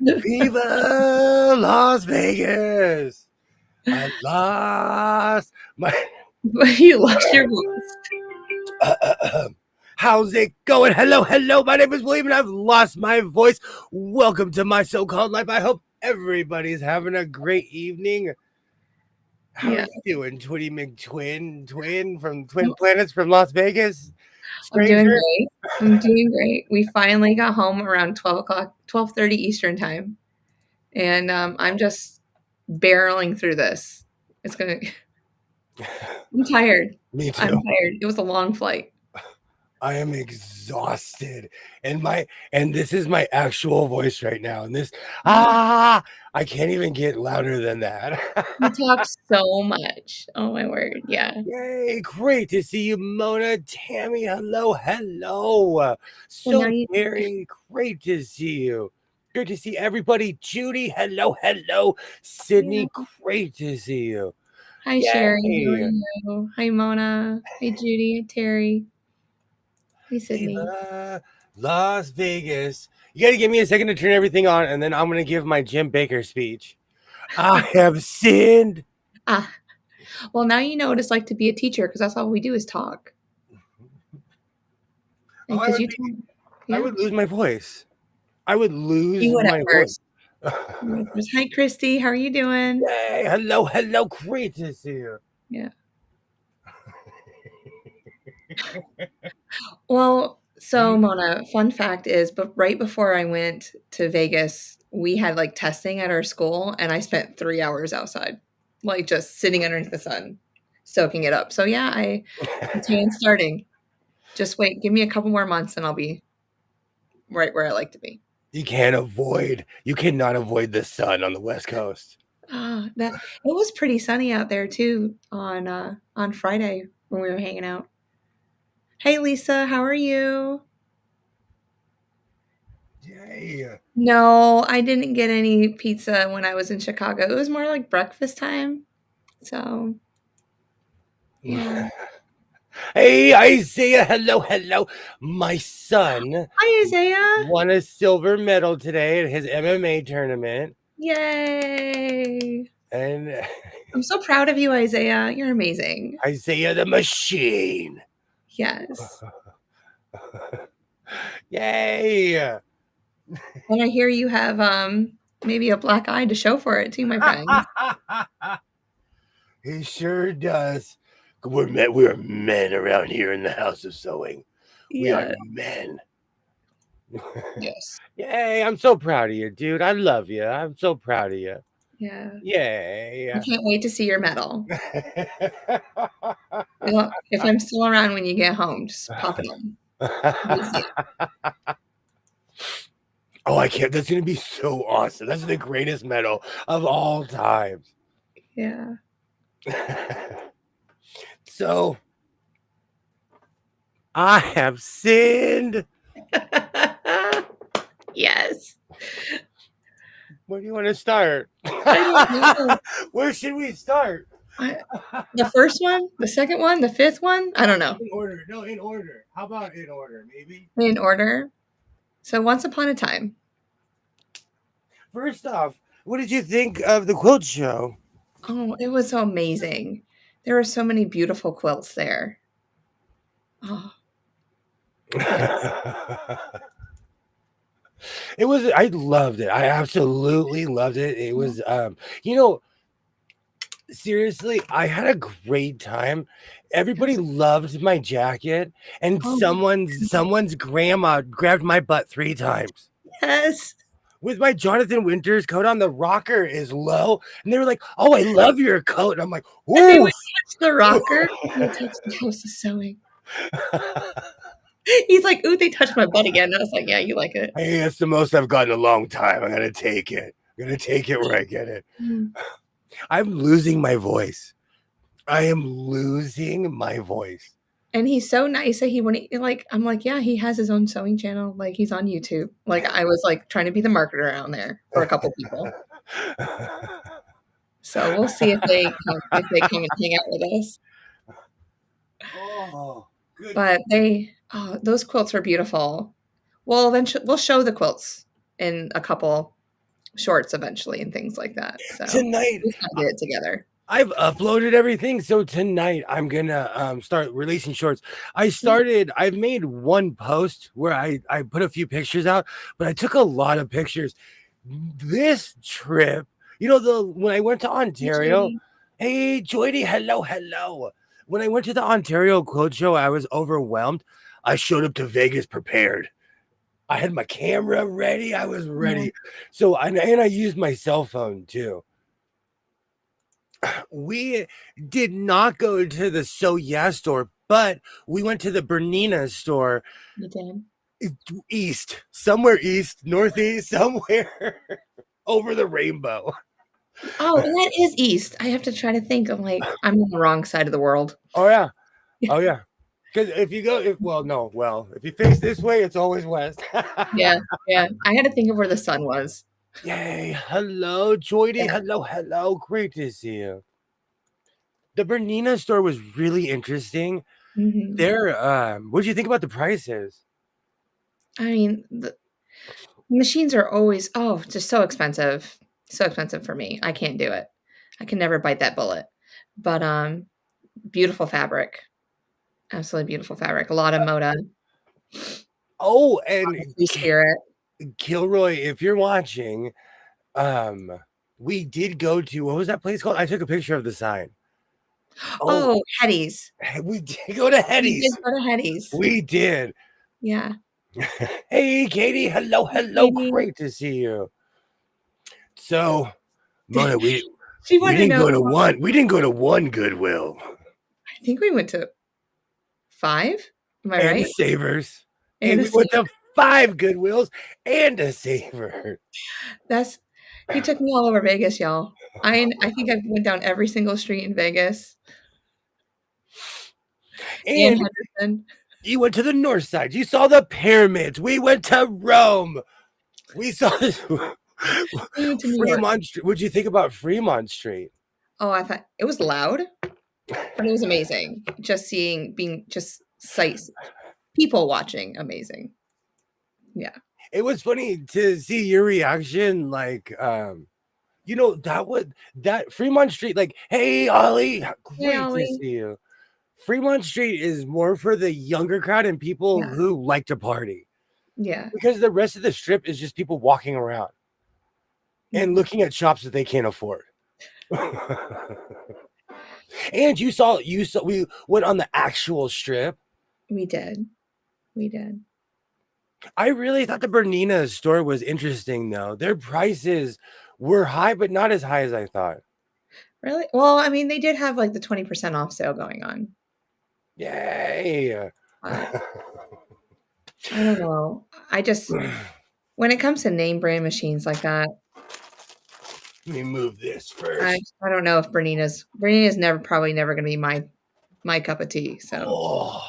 Viva Las Vegas! I lost my. You lost your voice. How's it going? Hello, hello. My name is William, and I've lost my voice. Welcome to my so-called life. I hope everybody's having a great evening. How are you doing, Twitty McTwin from Twin Planets from Las Vegas? I'm doing Stranger? great. I'm doing great. We finally got home around 12:30 Eastern time. And I'm just barreling through this. It's gonna I'm tired. Me too. I'm tired. It was a long flight. I am exhausted, and this is my actual voice right now. And this I can't even get louder than that. You talk so much. Oh my word. Yeah. Yay, great to see you, Mona, Tammy. Hello, hello. So very great to see you. Good to see everybody. Judy, hello, hello. Sydney, great to see you. Hi, Sherry. How are you? Hi, Mona. Hey, Judy. Hey, Terry. Hey, Sydney. Las Vegas. You got to give me a second to turn everything on, and then I'm going to give my Jim Baker speech. I have sinned. Well, now you know what it's like to be a teacher, because that's all we do is talk. I would lose my voice. I would lose my voice. Hi, Christy. How are you doing? Hey, hello, hello. Great to see you. Yeah. Well, so Mona, fun fact is, but right before I went to Vegas, we had like testing at our school, and I spent 3 hours outside, like just sitting underneath the sun, soaking it up. So yeah, I tan starting. Just wait, give me a couple more months, and I'll be right where I like to be. You cannot avoid the sun on the West Coast. It was pretty sunny out there too on Friday when we were hanging out. Hey Lisa, how are you? Yay. No, I didn't get any pizza when I was in Chicago. It was more like breakfast time. So, yeah. Hey, Isaiah. Hello, hello. My son. Hi, Isaiah. Won a silver medal today at his MMA tournament. Yay. And I'm so proud of you, Isaiah. You're amazing. Isaiah the Machine. Yes. Yay. And I hear you have maybe a black eye to show for it too, my friend. He sure does. We're men around here in the House of Sewing. We are men. Yes. Yay, I'm so proud of you, dude. I love you. I'm so proud of you. Yeah. Yay. I can't wait to see your medal. Well, if I'm still around when you get home, just pop it on. Oh, I can't. That's going to be so awesome. That's the greatest medal of all times. Yeah. So, I have sinned. Yes. Where do you want to start? I don't know. Where should we start? The first one? The second one? The fifth one? I don't know. In order. No, in order. How about in order, maybe? In order. So, Once Upon a Time. First off, what did you think of the Quilt Show? Oh, it was so amazing. There were so many beautiful quilts there. Oh. Yes. I loved it. I absolutely loved it. It was, seriously, I had a great time. Everybody loved my jacket, and someone's grandma grabbed my butt 3 times. Yes. With my Jonathan Winters coat on, the rocker is low, and they were like, "Oh, I love your coat." And I'm like, "Ooh." And they would touch the rocker. They touched the House of Sewing. He's like, "Ooh, they touched my butt again." And I was like, "Yeah, you like it." Hey, that's the most I've gotten in a long time. I'm gonna take it. I'm gonna take it where I get it. I'm losing my voice. I am losing my voice. And he's so nice that he wouldn't I'm like, yeah, he has his own sewing channel. Like he's on YouTube. Like I was like trying to be the marketer around there for a couple people. So we'll see if they come and hang out with us. Oh, good. But those quilts were beautiful. Well, eventually we'll show the quilts in a couple shorts eventually and things like that. So Tonight, we gotta get it together. I've uploaded everything, so tonight I'm gonna start releasing shorts. I've made one post where I put a few pictures out, but I took a lot of pictures. This trip, when I went to Ontario, hey Joydy, hello. When I went to the Ontario Quilt Show, I was overwhelmed. I showed up to Vegas prepared. I had my camera ready. I was ready. Yeah. So and I used my cell phone too. We did not go to the So Yeah store, but we went to the Bernina store. You did. Somewhere east, northeast, somewhere over the rainbow. Oh, that is east. I have to try to think. I'm like, I'm on the wrong side of the world. Oh yeah. Because if you go, if you face this way, it's always west. Yeah. I had to think of where the sun was. Yay. Hello, Joydy. Yeah. Hello. Great to see you. The Bernina store was really interesting. Mhm. What do you think about the prices? I mean, the machines are always just so expensive. So expensive for me. I can't do it. I can never bite that bullet. But beautiful fabric. Absolutely beautiful fabric. A lot of moda. Oh, and Free spirit. Kilroy, if you're watching, we did go to, what was that place called? I took a picture of the sign. Oh, Hetty's. We did go to We Hetty's. did go to Hetty's. We did. Yeah. Hey, Katie. Hello. Katie. Great to see you. So, Mona, we didn't go to one Goodwill. I think we went to 5. Am I and right? The Savers. And we went to 5 Goodwills and a Saver. He took me all over Vegas, y'all. I think I went down every single street in Vegas. And Henderson. You went to the north side. You saw the pyramids. We went to Rome. We saw this. Fremont Street. What'd you think about Fremont Street? Oh, I thought it was loud, but it was amazing. Just sights, people watching, amazing. Yeah. It was funny to see your reaction. Like, that Fremont Street, like, hey, Ollie, great to see you. Fremont Street is more for the younger crowd and people who like to party. Yeah. Because the rest of the strip is just people walking around and looking at shops that they can't afford. And you saw we went on the actual strip. We did. I really thought the Bernina store was interesting though. Their prices were high, but not as high as I thought. Really? Well, I mean, they did have like the 20% off sale going on. Yay. I don't know. When it comes to name brand machines like that. Let me move this first. I don't know if Bernina's probably never going to be my cup of tea. So,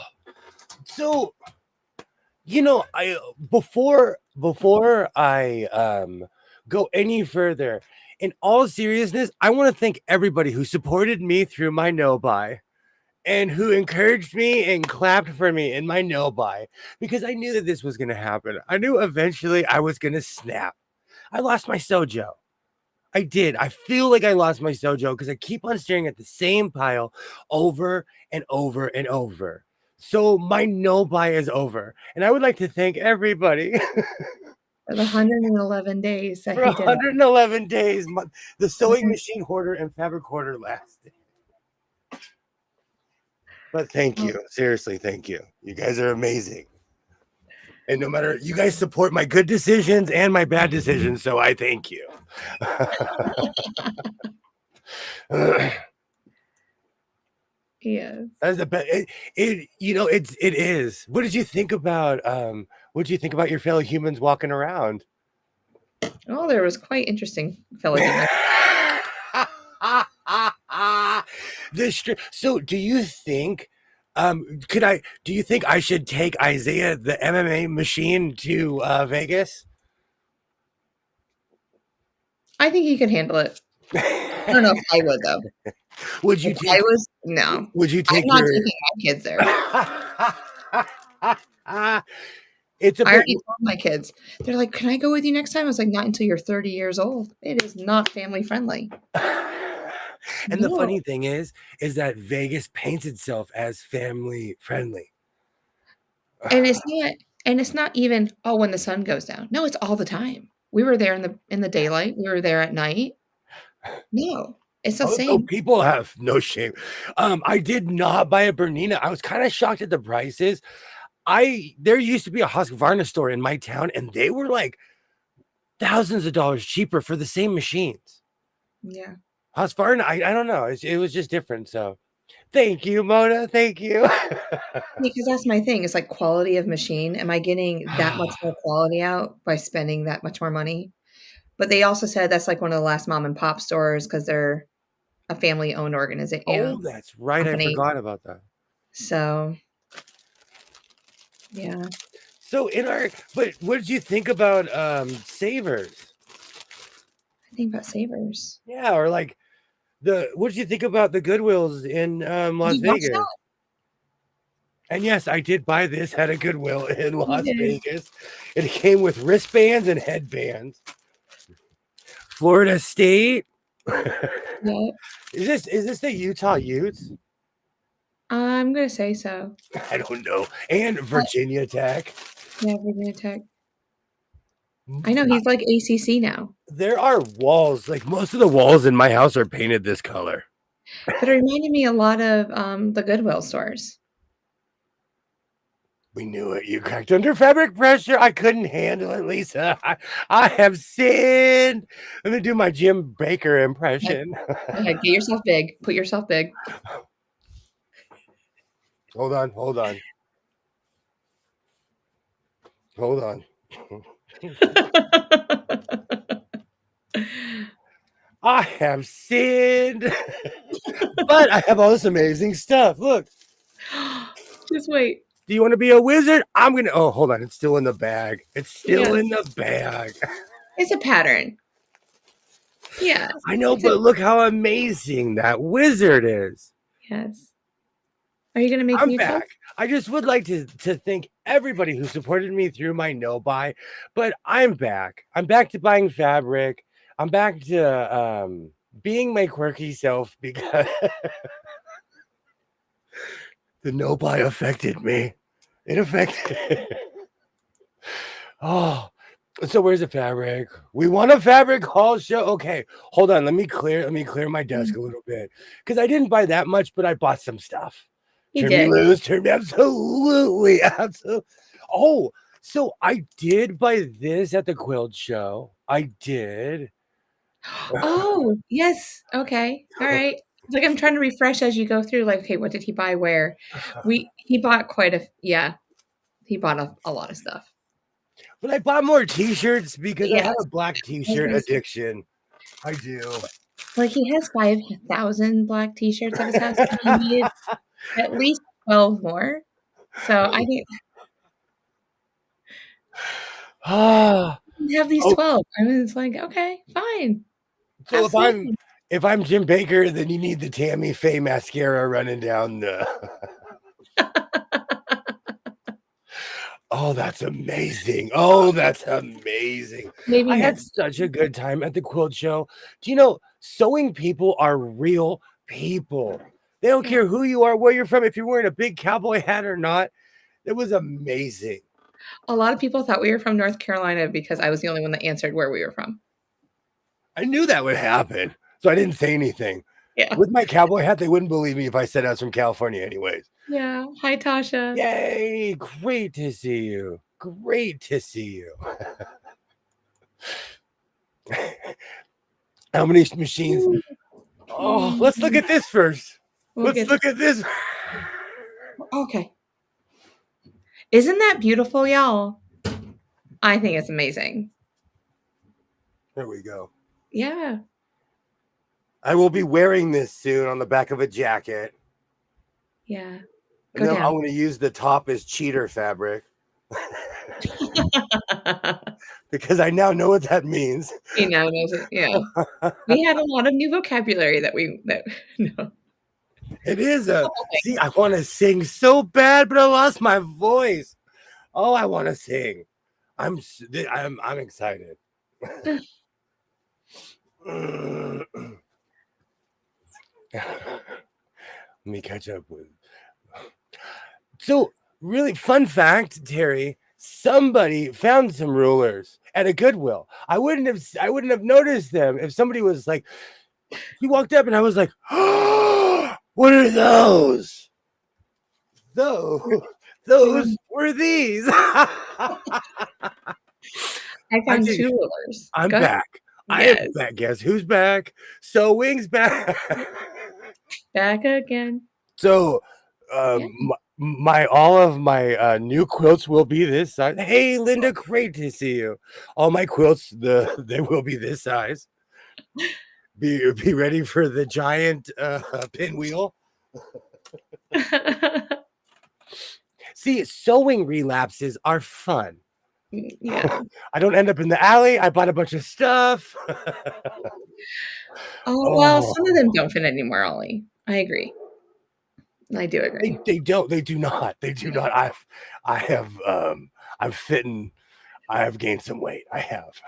before I go any further, in all seriousness, I want to thank everybody who supported me through my no-buy and who encouraged me and clapped for me in my no-buy, because I knew that this was going to happen. I knew eventually I was going to snap. I lost my sojo. I did. I feel like I lost my sojo because I keep on staring at the same pile over and over and over. So my no-buy is over. And I would like to thank everybody. For the 111 days that for he did 111 days, the sewing machine hoarder and fabric hoarder lasted. But thank you. Seriously, thank you. You guys are amazing. And no matter, you guys support my good decisions and my bad decisions, so I thank you. Yes. That's the best. It is. What did you think about your fellow humans walking around? Oh, there was quite interesting fellow humans. So do you think I should take Isaiah the MMA machine to Vegas? I think he could handle it. I don't know if I would though. Would you take no. Would you take I'm not taking my kids there. I already told my kids. They're like, "Can I go with you next time?" I was like, "Not until you're 30 years old. It is not family friendly." And the No. funny thing is that Vegas paints itself as family friendly. And it's not even, "Oh, when the sun goes down." No, it's all the time. We were there in the daylight. We were there at night. No, it's the Oh, same. people have no shame. I did not buy a Bernina. I was kind of shocked at the prices. There used to be a Husqvarna store in my town, and they were like thousands of dollars cheaper for the same machines. Yeah. Husqvarna, I don't know. It was just different. So thank you, Mona. Thank you. Because that's my thing. It's like quality of machine. Am I getting that much more quality out by spending that much more money? But they also said that's like one of the last mom and pop stores because they're a family-owned organization, Oh, that's right. I company. forgot about that. So, yeah. So but what did you think about Savers? I think about Savers. Yeah, or like what did you think about the Goodwills in Las You watched Vegas? that? And yes, I did buy this at a Goodwill in You Las did. Vegas. It came with wristbands and headbands. Florida State. Yeah. Is this the Utah Utes? I'm gonna say so. I don't know. And But Virginia Tech. yeah, Virginia Tech. I know he's like ACC now. There are walls, like most of the walls in my house are painted this color. But it reminded me a lot of the Goodwill stores. We knew it. You cracked under fabric pressure. I couldn't handle it, Lisa. I have sinned. Let me do my Jim Baker impression. Go ahead, get yourself big. Put yourself big. Hold on. Hold on. I have sinned. But I have all this amazing stuff. Look. Just wait. Do you want to be a wizard? I'm going to. Oh, hold on. It's still in the bag. It's still in the bag. It's a pattern. Yeah. I know, but look how amazing that wizard is. Yes. Are you going to make I'm me a quilt? back. I just would like to thank everybody who supported me through my no buy, but I'm back. I'm back to buying fabric. I'm back to being my quirky self because the no buy affected me. It affected. Oh, so where's the fabric? We want a fabric haul show. Okay, hold on. Let me clear my desk a little bit because I didn't buy that much, but I bought some stuff. You Turn did. me loose. Turn me absolutely. Oh, so I did buy this at the Quilt Show. I did. Oh, yes. Okay. All right. It's like I'm trying to refresh as you go through, like, okay, what did he buy where? He bought he bought a lot of stuff. But I bought more t-shirts because I Yeah. have a black t-shirt addiction. I do. Like he has 5,000 black t-shirts at his house, and he needed at least 12 more. So I didn't have these 12. I mean, it's like, okay, fine. So Have fun. if I'm Jim Baker, then you need the Tammy Faye mascara running down the. Oh, that's amazing. Oh, that's amazing. Maybe I had next. such a good time at the Quilt Show. Do you know sewing people are real people? They don't care who you are, where you're from, if you're wearing a big cowboy hat or not. It was amazing. A lot of people thought we were from North Carolina because I was the only one that answered where we were from. I knew that would happen, so I didn't say anything. Yeah. With my cowboy hat, they wouldn't believe me if I said I was from California anyways. Yeah. Hi, Tasha. Yay! Great to see you. Great to see you. How many machines? Oh, let's look at this first. Let's look at this. Okay. Isn't that beautiful, y'all? I think it's amazing. There we go. Yeah. I will be wearing this soon on the back of a jacket. Yeah. And then I'm going to use the top as cheater fabric. Because I now know what that means. He now knows it. Yeah. We had a lot of new vocabulary that no. It is see, I want to sing so bad, but I lost my voice. Oh, I want to sing. I'm excited. Let me catch up with. So, really fun fact, Terry. Somebody found some rulers at a Goodwill. I wouldn't have noticed them if somebody was like, he walked up and I was like, oh, what are those? Those were these. I found 2 rulers. I'm Go ahead. back. I am Yes. back. Guess who's back? So Wing's back. Back again. So Yeah. my all of my new quilts will be this size. Hey Linda, great to see you. All my quilts, they will be this size. Be ready for the giant pinwheel. See, sewing relapses are fun. Yeah. I don't end up in the alley. I bought a bunch of stuff. Oh, well, some of them don't fit anymore, Ollie. I agree. I do agree. They don't. They do not. They do not. I'm fitting. I have gained some weight. I have.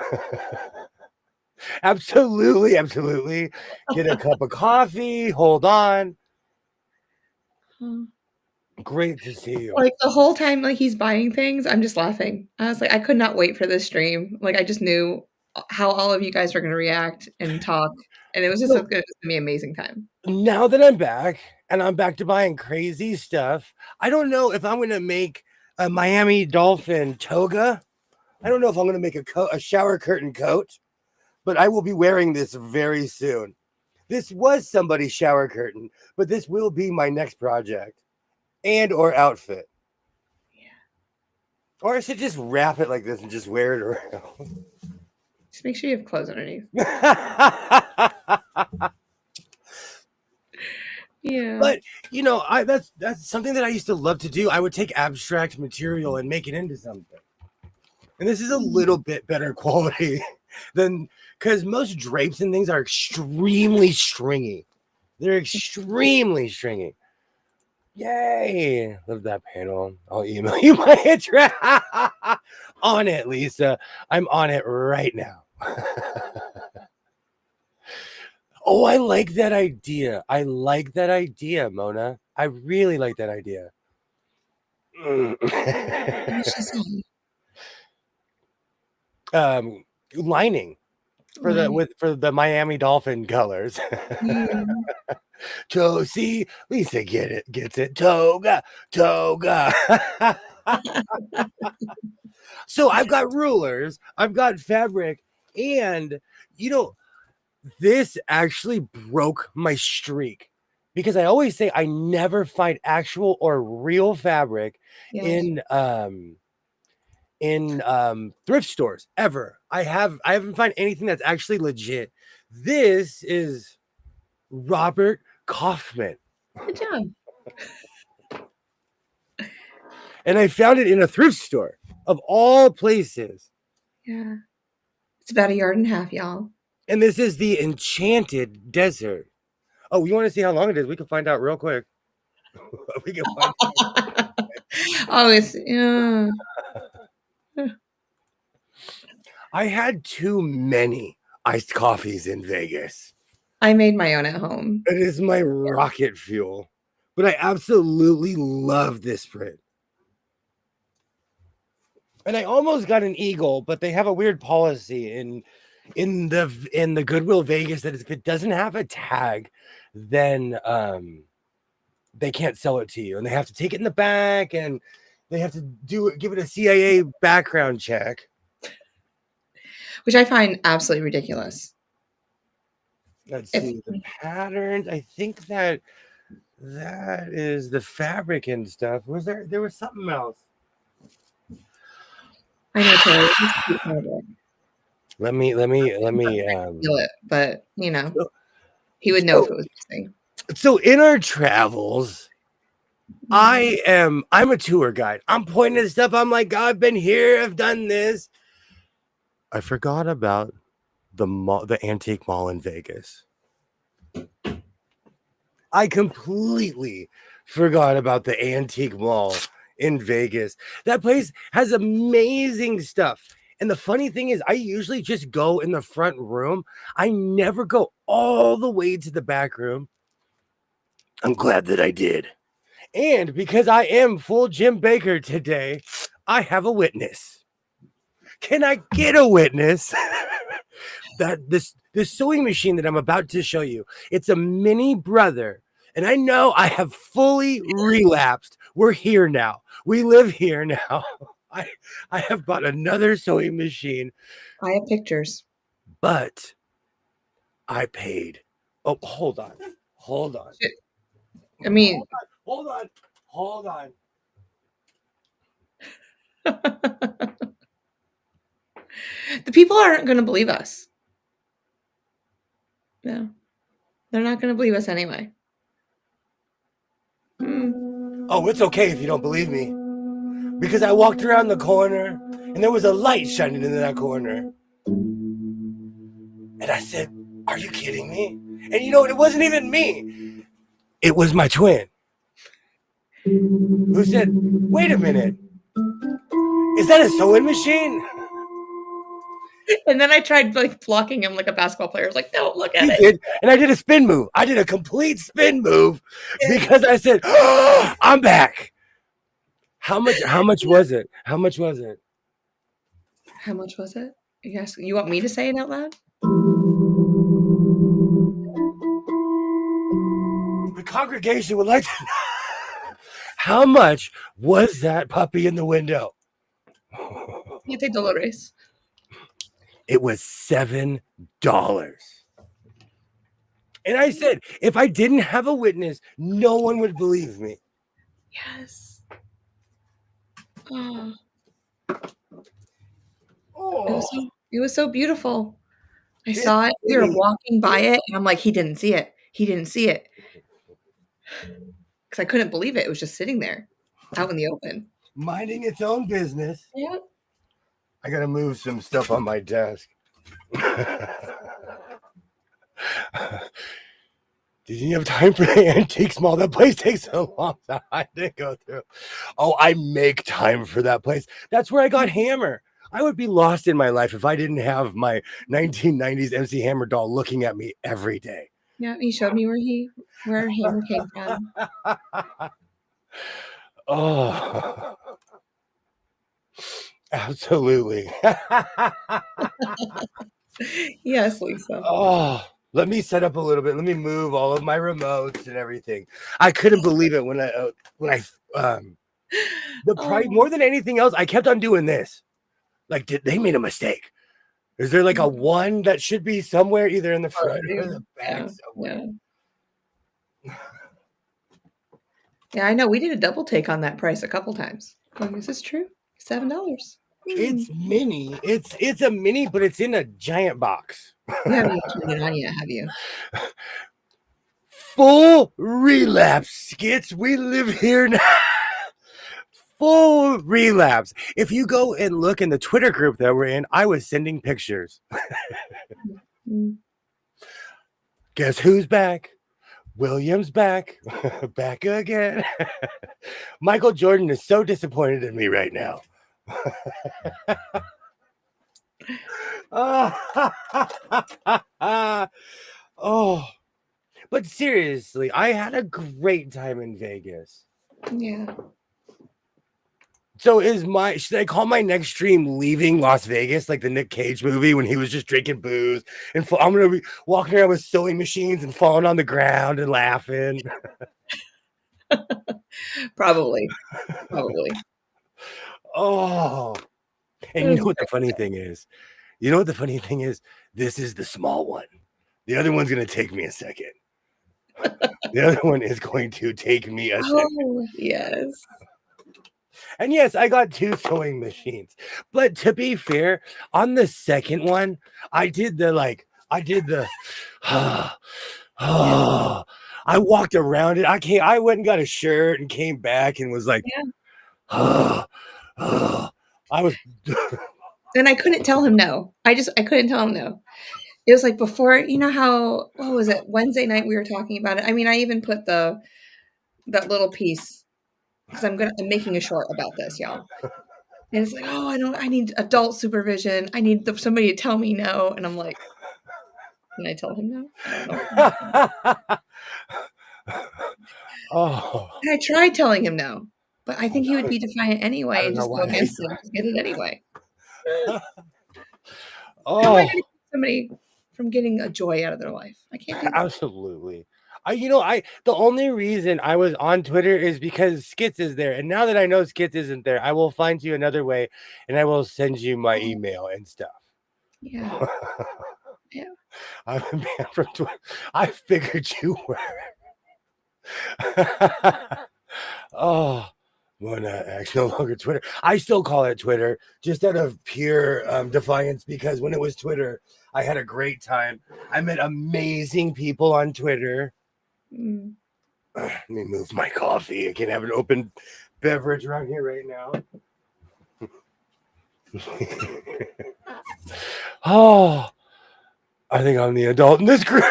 Absolutely. Absolutely. Get a cup of coffee. Hold on. Great to see you. Like, the whole time, like, he's buying things, I'm just laughing. I was like, I could not wait for this stream. Like, I just knew how all of you guys were gonna react and talk, and it was just gonna be an amazing time. Now that I'm back, and I'm back to buying crazy stuff, I don't know if I'm gonna make a Miami Dolphin toga. I don't know if I'm gonna make a shower curtain coat, but I will be wearing this very soon. This was somebody's shower curtain, but this will be my next project and or outfit. Yeah. Or I should just wrap it like this and just wear it around. Just make sure you have clothes underneath. Yeah. But you know, that's something that I used to love to do. I would take abstract material and make it into something. And this is a little bit better quality than, because most drapes and things are extremely stringy. They're extremely stringy. Yay! Love that panel. I'll email you my address. On it, Lisa. I'm on it right now. Oh, I like that idea. I like that idea, Mona. I really like that idea. Lining for the Miami Dolphin colors. See, Lisa gets it. Toga. So I've got rulers, I've got fabric, and you know, this actually broke my streak, because I always say I never find actual or real fabric in thrift stores ever. I haven't found anything that's actually legit. This is Robert Kaufman. Good job. And I found it in a thrift store of all places. Yeah. It's about 1.5 yards, y'all. And this is the Enchanted Desert. Oh, you want to see how long it is? We can find out real quick. We can find out. Oh, it's I had too many iced coffees in Vegas. I made my own at home. It is my rocket fuel. But I absolutely love this print. And I almost got an eagle, but they have a weird policy in the Goodwill Vegas that if it doesn't have a tag, then they can't sell it to you, and they have to take it in the back, and they have to give it a CIA background check, which I find absolutely ridiculous. Let's see the patterns. I think that is the fabric and stuff. There was something else. I know, Terry. Let me feel it, but you know, he would know if it was missing. So in our travels, I'm a tour guide. I'm pointing at stuff. I'm like, I've been here, I've done this. I forgot about the antique mall in Vegas. I completely forgot about the antique mall in Vegas. That place has amazing stuff. And the funny thing is, I usually just go in the front room. I never go all the way to the back room. I'm glad that I did. And because I am full Jim Baker today, I have a witness. Can I get a witness? That this sewing machine that I'm about to show you, it's a mini brother. And I know I have fully relapsed. We're here now. We live here now. I have bought another sewing machine. I have pictures. But I paid. Oh, hold on. Hold on. I mean, hold on. Hold on. the people aren't going to believe us. No, they're not going to believe us anyway. Oh, it's okay if you don't believe me. Because I walked around the corner and there was a light shining in that corner. And I said, are you kidding me? And you know, it wasn't even me. It was my twin. Who said, wait a minute. Is that a sewing machine? And then I tried like blocking him like a basketball player. I was like, don't look at it. Did, and I did a spin move. I did a complete spin move because I said, oh, I'm back. How much was it? How much was it? How much was it? Yes. You want me to say it out loud? The congregation would like to know. How much was that puppy in the window? Siete Dolores. It was $7. And I said, if I didn't have a witness, no one would believe me. Yes. Oh. Oh. It was so beautiful. I saw it. We were walking by it, and I'm like, he didn't see it. He didn't see it. Because I couldn't believe it. It was just sitting there out in the open. Minding its own business. Yeah. I got to move some stuff on my desk. Did you have time for the antique mall? That place takes a long time to go through. Oh, I make time for that place. That's where I got Hammer. I would be lost in my life if I didn't have my 1990s MC Hammer doll looking at me every day. Yeah, he showed me where Hammer came from. Oh, absolutely. Yes, Lisa. Oh, let me set up a little bit. Let me move all of my remotes and everything. I couldn't believe it when the price more than anything else. I kept on doing this. Like, they made a mistake? Is there like a one that should be somewhere either in the front or the back somewhere? Yeah, I know. We did a double take on that price a couple times. Going, is this true? $7. It's mini. It's a mini, but it's in a giant box. You haven't even turned it on yet, have you? Full relapse, Skits. We live here now. Full relapse. If you go and look in the Twitter group that we're in, I was sending pictures. Guess who's back? William's back. Back again. Michael Jordan is so disappointed in me right now. Oh, but seriously, I had a great time in Vegas. Yeah. So should I call my next stream Leaving Las Vegas, like the Nick Cage movie when he was just drinking booze and I'm going to be walking around with sewing machines and falling on the ground and laughing. Probably. Oh, and you know what the funny thing is? This is the small one. The other one's going to take me a second. The other one is going to take me a second. Oh, yes. And yes, I got 2 sewing machines. But to be fair, on the second one, I walked around it. I went and got a shirt and came back and was like, I was. And I couldn't tell him no. I couldn't tell him no. It was like before, you know how, what was it? Wednesday night we were talking about it. I mean, I even put that little piece because I'm making a short about this, y'all. And it's like, oh, I need adult supervision. I need somebody to tell me no. And I'm like, can I tell him no? I don't know. Oh, And I tried telling him no, but I think he would be defiant I anyway don't and know just go why. against it and get it anyway. How am I going to Oh, keep somebody from getting a joy out of their life? I can't do that. absolutely. The only reason I was on Twitter is because Skits is there. And now that I know Skits isn't there, I will find you another way and I will send you my email and stuff. Yeah. Yeah. I'm banned from Twitter. I figured you were. Oh, Mona X no longer Twitter. I still call it Twitter just out of pure defiance because when it was Twitter, I had a great time. I met amazing people on Twitter. Mm. Let me move my coffee. I can't have an open beverage around here right now. Oh, I think I'm the adult in this group.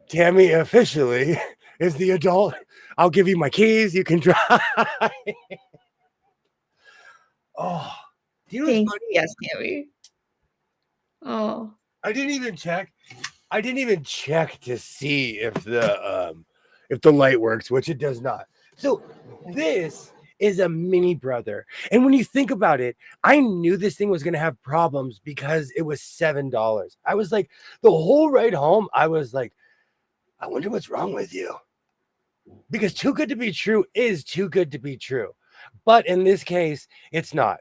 Tammy officially is the adult. I'll give you my keys. You can drive. Oh, do you know what's Thank funny? you. Yes, Tammy. Oh. I didn't even check. I didn't even check to see if the light works, which it does not. So this is a mini brother. And when you think about it, I knew this thing was going to have problems because it was $7. I was like, the whole ride home, I was like, I wonder what's wrong with you. Because too good to be true is too good to be true. But in this case, it's not.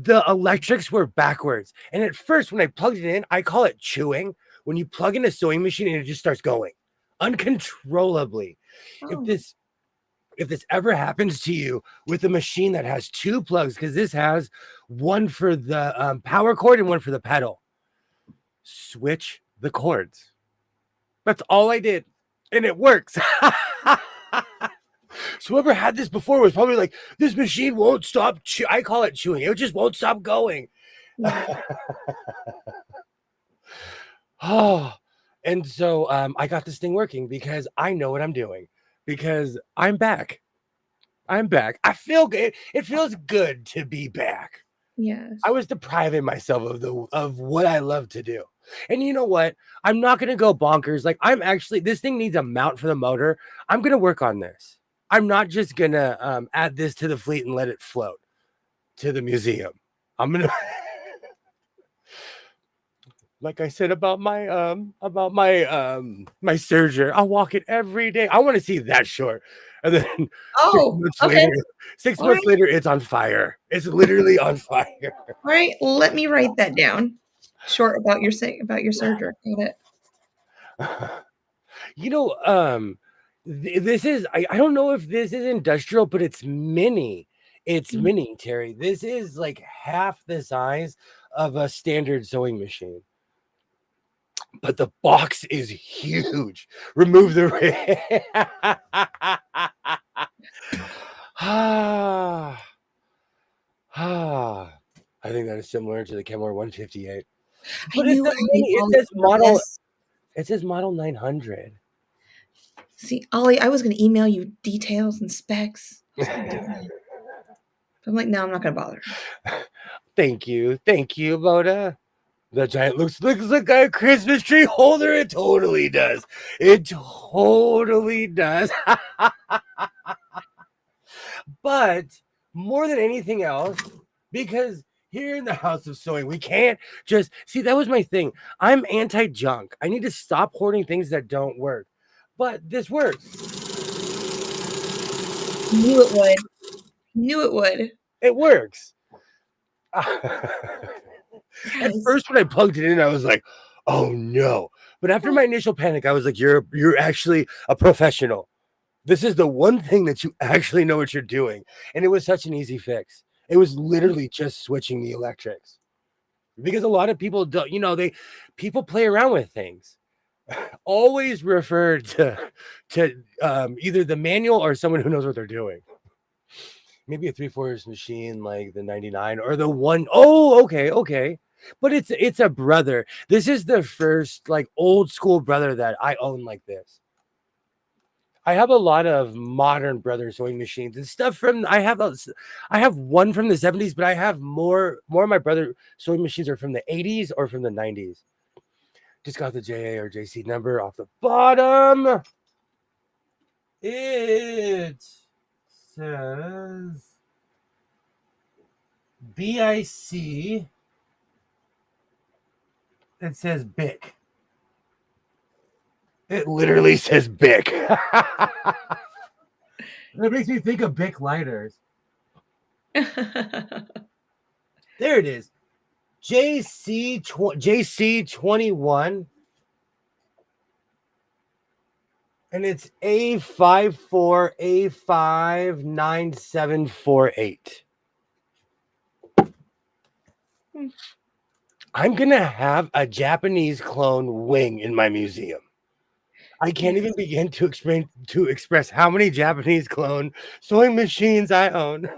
The electrics were backwards. And at first, when I plugged it in, I call it chewing. When you plug in a sewing machine and it just starts going uncontrollably. Oh. If this ever happens to you with a machine that has two plugs, because this has one for the power cord and one for the pedal, switch the cords. That's all I did. And it works. So whoever had this before was probably like, this machine won't stop. I call it chewing. It just won't stop going. Yeah. Oh, and so I got this thing working because I know what I'm doing. Because I'm back. I'm back. I feel good. It feels good to be back. Yes. I was depriving myself of what I love to do. And you know what? I'm not gonna go bonkers. Like this thing needs a mount for the motor. I'm gonna work on this. I'm not just gonna add this to the fleet and let it float to the museum. I'm gonna like I said about my my serger. I'll walk it every day. I want to see that short. And then Oh, okay. later, 6 months later, it's on fire. It's literally on fire. All right, let me write that down. Short about your surgery. Got it. You know, this is I don't know if this is industrial, but it's mini. It's mini, Terry. This is like half the size of a standard sewing machine. But the box is huge. Remove the I think that is similar to the Kenmore 158. But it's a mini. It says model 900. See, Ollie, I was going to email you details and specs. I'm like, no, I'm not going to bother. Thank you, Boda. The giant looks like a Christmas tree holder. It totally does. It totally does. But more than anything else, because here in the House of Sewing, we can't just see. That was my thing. I'm anti-junk. I need to stop hoarding things that don't work. But this works. Knew it would. Knew it would. It works. At first, when I plugged it in, I was like, "Oh no!" But after my initial panic, I was like, "You're actually a professional. This is the one thing that you actually know what you're doing." And it was such an easy fix. It was literally just switching the electrics. Because a lot of people don't, people play around with things. Always refer to either the manual or someone who knows what they're doing. Maybe a 3/4 machine like the 99 or the one. Oh, okay. But it's a brother. This is the first like old school brother that I own like this. I have a lot of modern brother sewing machines and stuff from. I have one from the 70s, but I have more of my brother sewing machines are from the 80s or from the 90s. Just got the JA or JC number off the bottom. It says BIC. It says BIC. It literally says BIC. That makes me think of BIC lighters. There it is. JC21. And it's A54A59748. I'm going to have a Japanese clone wing in my museum. I can't even begin to express how many Japanese clone sewing machines I own.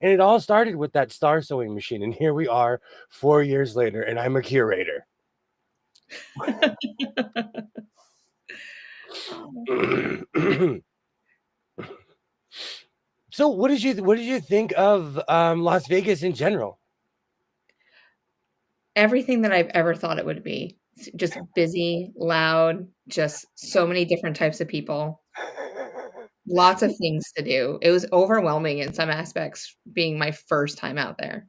And it all started with that star sewing machine. And here we are 4 years later, and I'm a curator. So what did you think of Las Vegas in general? Everything that I've ever thought it would be. Just busy, loud, just so many different types of people. Lots of things to do. It was overwhelming in some aspects being my first time out there.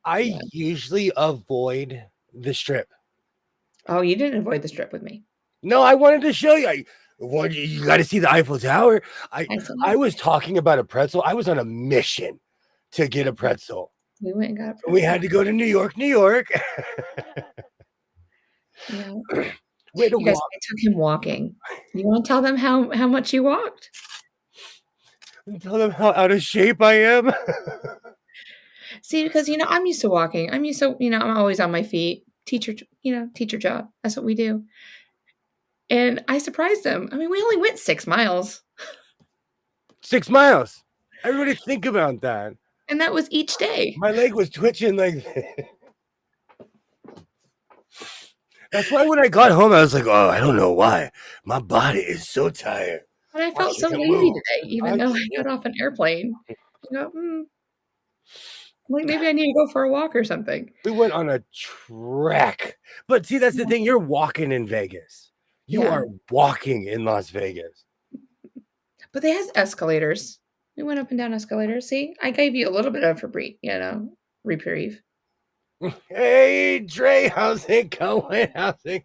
I usually avoid the Strip. Oh, you didn't avoid the Strip with me. No, I wanted to show you. You got to see the Eiffel Tower. I was talking about a pretzel. I was on a mission to get a pretzel. We went and got a pretzel. We had to go to New York, New York. Yeah. You guys, I took him walking. You want to tell them how much you walked? Tell them how out of shape I am. See, because I'm used to walking. I'm used to, I'm always on my feet. Teacher job. That's what we do. And I surprised him. I mean, we only went 6 miles. 6 miles. Everybody think about that. And that was each day. My leg was twitching like this. That's why when I got home, I was like, oh, I don't know why. My body is so tired. But I felt so lazy today, even though I got off an airplane. Like maybe I need to go for a walk or something. We went on a trek. But see, that's the thing. You're walking in Vegas. You are walking in Las Vegas. But they have escalators. We went up and down escalators. See, I gave you a little bit of reprieve. Hey, Dre, how's it going? Hey,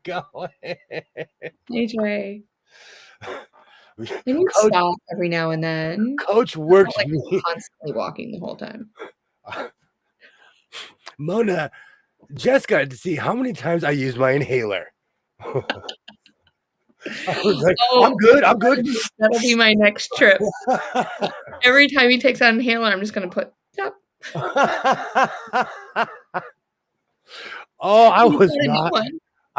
Dre. And you stop every now and then. Coach works constantly walking the whole time. Mona just got to see how many times I use my inhaler. I was like, I'm good. That'll be my next trip. Every time he takes out an inhaler, I'm just going to put, yep. Oh, I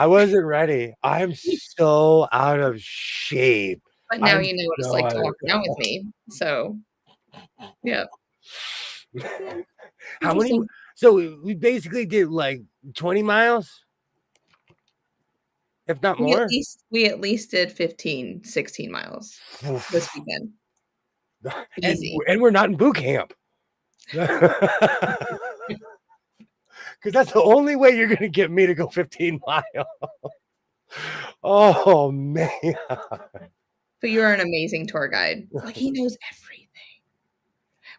wasn't ready. I'm so out of shape. But now you know what it's like to walk around with me. So, yeah. How many? So we basically did like 20 miles, if not more. We at least did 15, 16 miles this weekend. And we're not in boot camp. Because that's the only way you're going to get me to go 15 miles. Oh, man. But you're an amazing tour guide. Like, he knows everything.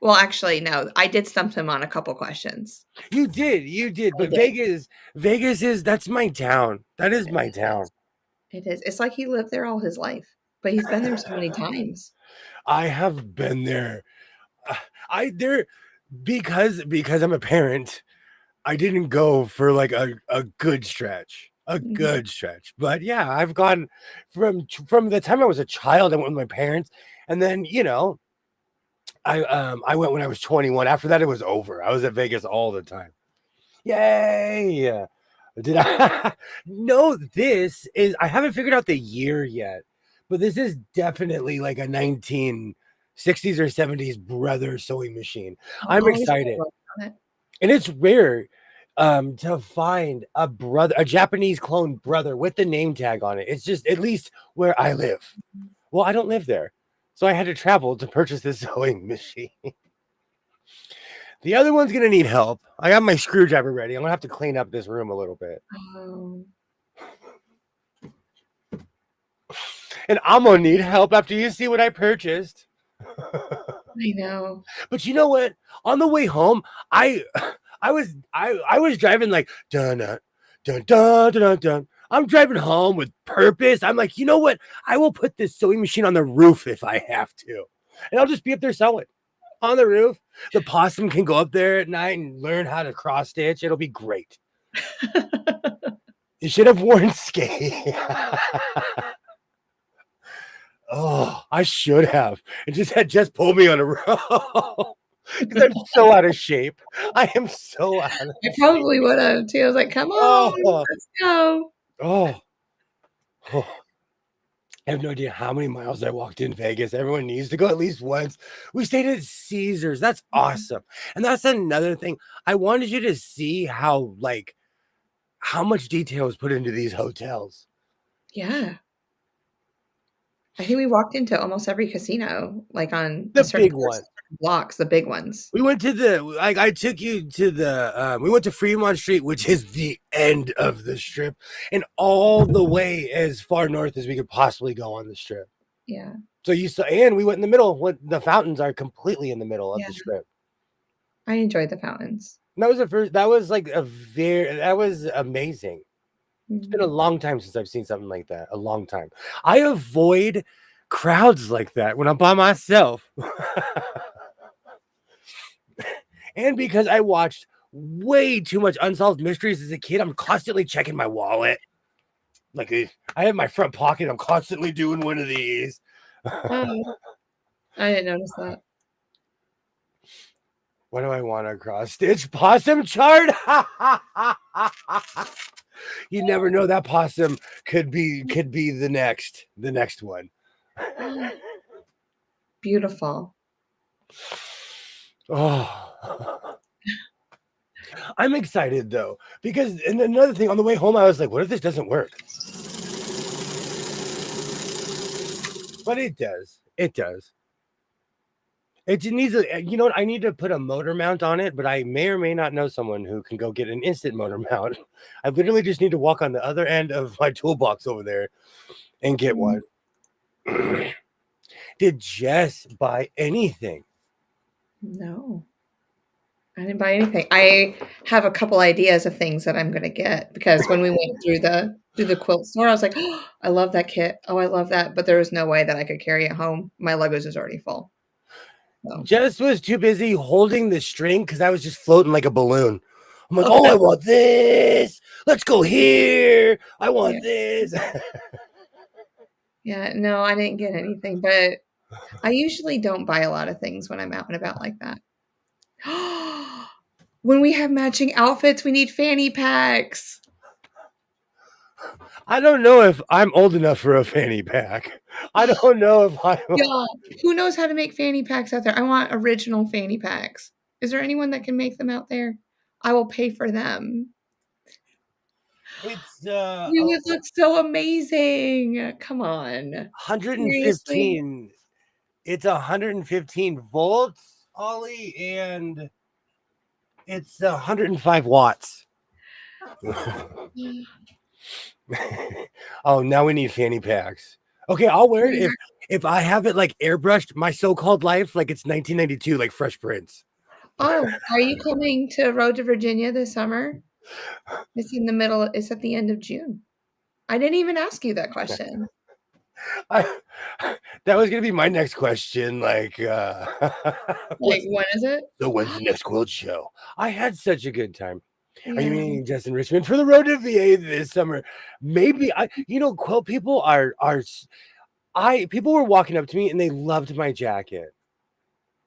Well, actually, no. I did stump him on a couple questions. You did. But Vegas that's my town. That is my town. It is. It's like he lived there all his life. But he's been there so many times. I have been there. Because I'm a parent, I didn't go for like a good stretch. Good stretch. But yeah, I've gone from the time I was a child, I went with my parents, and then I went when I was 21. After that, it was over. I was at Vegas all the time. Yay! Did I? No, this is. I haven't figured out the year yet, but this is definitely like a 1960s or 70s brother sewing machine. I'm excited, and it's rare to find a Japanese clone brother with the name tag on it. It's just, at least where I live. Well, I don't live there, so I had to travel to purchase this sewing machine. The other one's gonna need help. I got my screwdriver ready. I'm gonna have to clean up this room a little bit. Oh, And I'm gonna need help after you see what I purchased. I know. But you know what? On the way home, I I was driving like dun dun dun dun dun dun. I'm driving home with purpose. I'm like, you know what? I will put this sewing machine on the roof if I have to, and I'll just be up there sewing on the roof. The possum can go up there at night and learn how to cross stitch. It'll be great. You should have worn skates. Oh, I should have. It just had just pulled me on a row. Because I'm so out of shape. I am so out of I probably would have too. I was like, come on, Oh, let's go. oh, oh. I have no idea how many miles I walked in Vegas. Everyone needs to go at least once. We stayed at Caesars. That's awesome. And that's another thing. I wanted you to see how much detail is put into these hotels. Yeah. I think we walked into almost every casino, like on a The certain big one. blocks, the big ones. We went to I took you to we went to Fremont Street, which is the end of the strip, and all the way as far north as we could possibly go on the strip. Yeah. So you saw, and we went in the middle. What the fountains are completely in the middle of Yeah. the strip. I enjoyed the fountains. And that was the first. That was like that was amazing. It's been a long time since I've seen something like that. A long time. I avoid crowds like that when I'm by myself. And because I watched way too much Unsolved Mysteries as a kid, I'm constantly checking my wallet. Like I have my front pocket. I'm constantly doing one of these. Oh, I didn't notice that. What do I want to cross stitch? Possum chart? You never know, that possum could be the next one. Beautiful. Oh. I'm excited though, because and another thing, on the way home I was like, what if this doesn't work? But it does. It does. It needs you know what? I need to put a motor mount on it, but I may or may not know someone who can go get an instant motor mount. I literally just need to walk on the other end of my toolbox over there and get one. Did Jess buy anything? No, I didn't buy anything. I have a couple ideas of things that I'm going to get because when we went through the quilt store, I was like, oh, I love that kit. Oh, I love that. But there was no way that I could carry it home. My Legos is already full. So. Jess was too busy holding the string because I was just floating like a balloon. I'm like, oh, I want this. Let's go here. I want this. Yeah, no, I didn't get anything, but I usually don't buy a lot of things when I'm out and about like that. When we have matching outfits, we need fanny packs. I don't know if I'm old enough for a fanny pack. I don't know if I. Yeah, who knows how to make fanny packs out there? I want original fanny packs. Is there anyone that can make them out there? I will pay for them. It's You would look so amazing. Come on. 115. Seriously? It's 115 volts, Ollie, and it's 105 watts. Oh, now we need fanny packs. Okay, I'll wear it if I have it like airbrushed my so-called life like it's 1992, like Fresh Prince. Oh, are you coming to Road to Virginia this summer? It's in the middle. It's at the end of June. I didn't even ask you that question. That was gonna be my next question. Like when is it? So when's the next Quilt Show? I had such a good time. Yeah. Are you meeting Justin Richmond for the Road to VA this summer? Maybe quilt people people were walking up to me and they loved my jacket.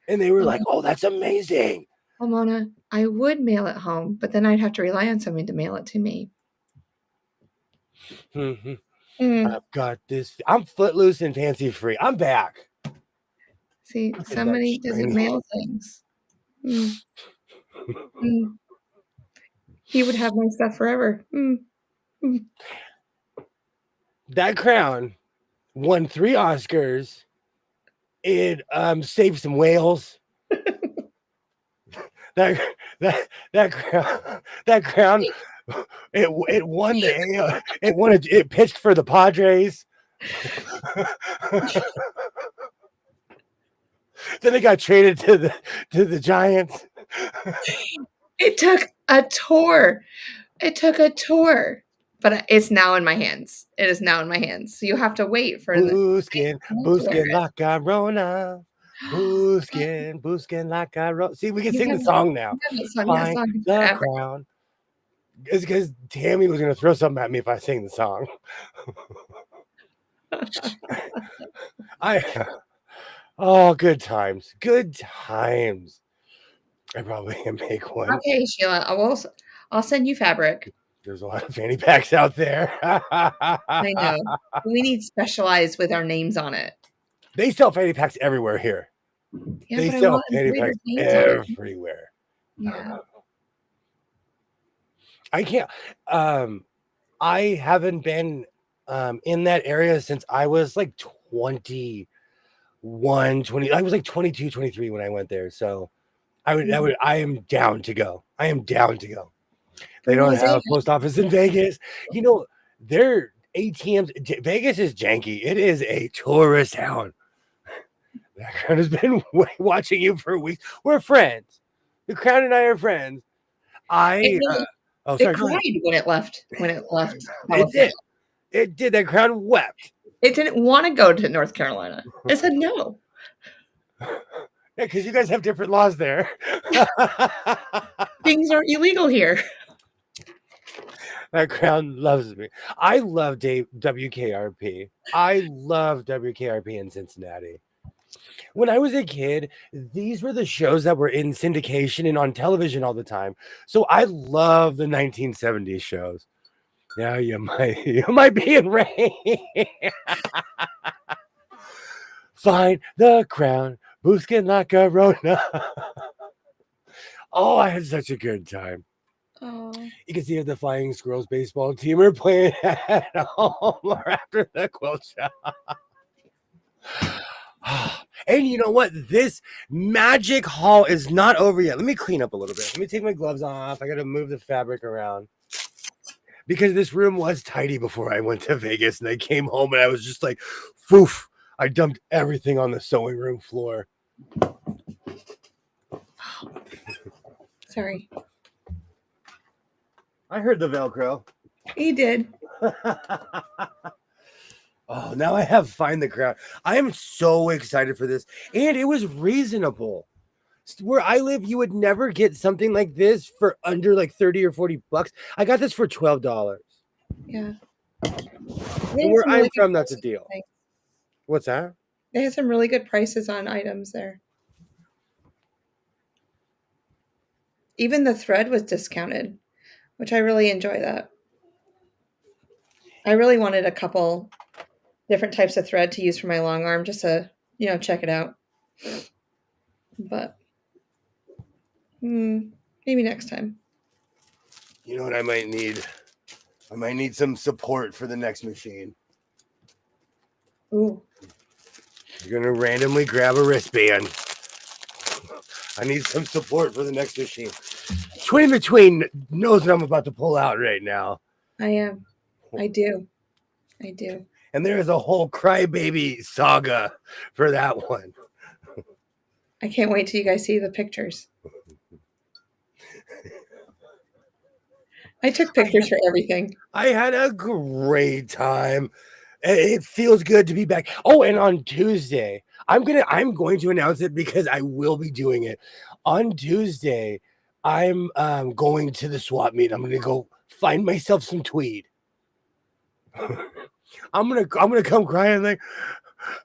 And they were like, oh, that's amazing. Well, Mona, I would mail it home, but then I'd have to rely on someone to mail it to me. I've got this. I'm footloose and fancy free. I'm back. See, somebody doesn't mail things. He would have my stuff forever. That crown won 3 Oscars. It saved some whales. That that crown, that crown, it won it pitched for the Padres. Then it got traded to the Giants. It took a tour. But it's now in my hands. It is now in my hands. So you have to wait for Buskin la Corona. Buskin la Corona. See, we can sing the song now. Find the crown. It's because Tammy was going to throw something at me if I sing the song. Good times. Good times. I probably can make one. Okay, Sheila. I'll send you fabric. There's a lot of fanny packs out there. I know. We need specialized with our names on it. They sell fanny packs everywhere here. Yeah, they sell fanny packs everywhere. Yeah. I can't. I haven't been in that area since I was like 21, 20. I was like 22, 23 when I went there. So I am down to go. I am down to go. They don't have a post office in Vegas. You know, their ATMs. Vegas is janky. It is a tourist town. That Crown has been watching you for weeks. We're friends. The Crown and I are friends. It cried when it left. It did. It did. That Crown wept. It didn't want to go to North Carolina. It said no. Yeah, because you guys have different laws there. Things aren't illegal here. That Crown loves me. I love WKRP. I love WKRP in Cincinnati. When I was a kid, these were the shows that were in syndication and on television all the time. So I love the 1970s shows. Yeah, you might be in rain. Find the crown, Buskin la Corona. Oh, I had such a good time. Oh. You can see if the Flying Squirrels baseball team are playing at home or after the Quilt Show. And you know what? This magic haul is not over yet. Let me clean up a little bit. Let me take my gloves off. I got to move the fabric around. Because this room was tidy before I went to Vegas. And I came home and I was just like, poof. I dumped everything on the sewing room floor. Sorry. I heard the Velcro. He did. Oh, now I have Find the Crown. I am so excited for this. And it was reasonable. Where I live, you would never get something like this for under like 30 or 40 bucks. I got this for $12. Yeah. And where I'm from, that's a deal. What's that? They have some really good prices on items there. Even the thread was discounted, which I really enjoy that. I really wanted a couple different types of thread to use for my long arm just to, check it out. But maybe next time. You know what I might need? I might need some support for the next machine. Ooh. You're going to randomly grab a wristband. I need some support for the next machine. Twin Between knows what I'm about to pull out right now. I am. I do. And there is a whole crybaby saga for that one. I can't wait till you guys see the pictures. I took pictures for everything. I had a great time. It feels good to be back. Oh, and on Tuesday, I'm going to announce it because I will be doing it. On Tuesday, I'm going to the swap meet. I'm going to go find myself some tweed. I'm gonna come crying like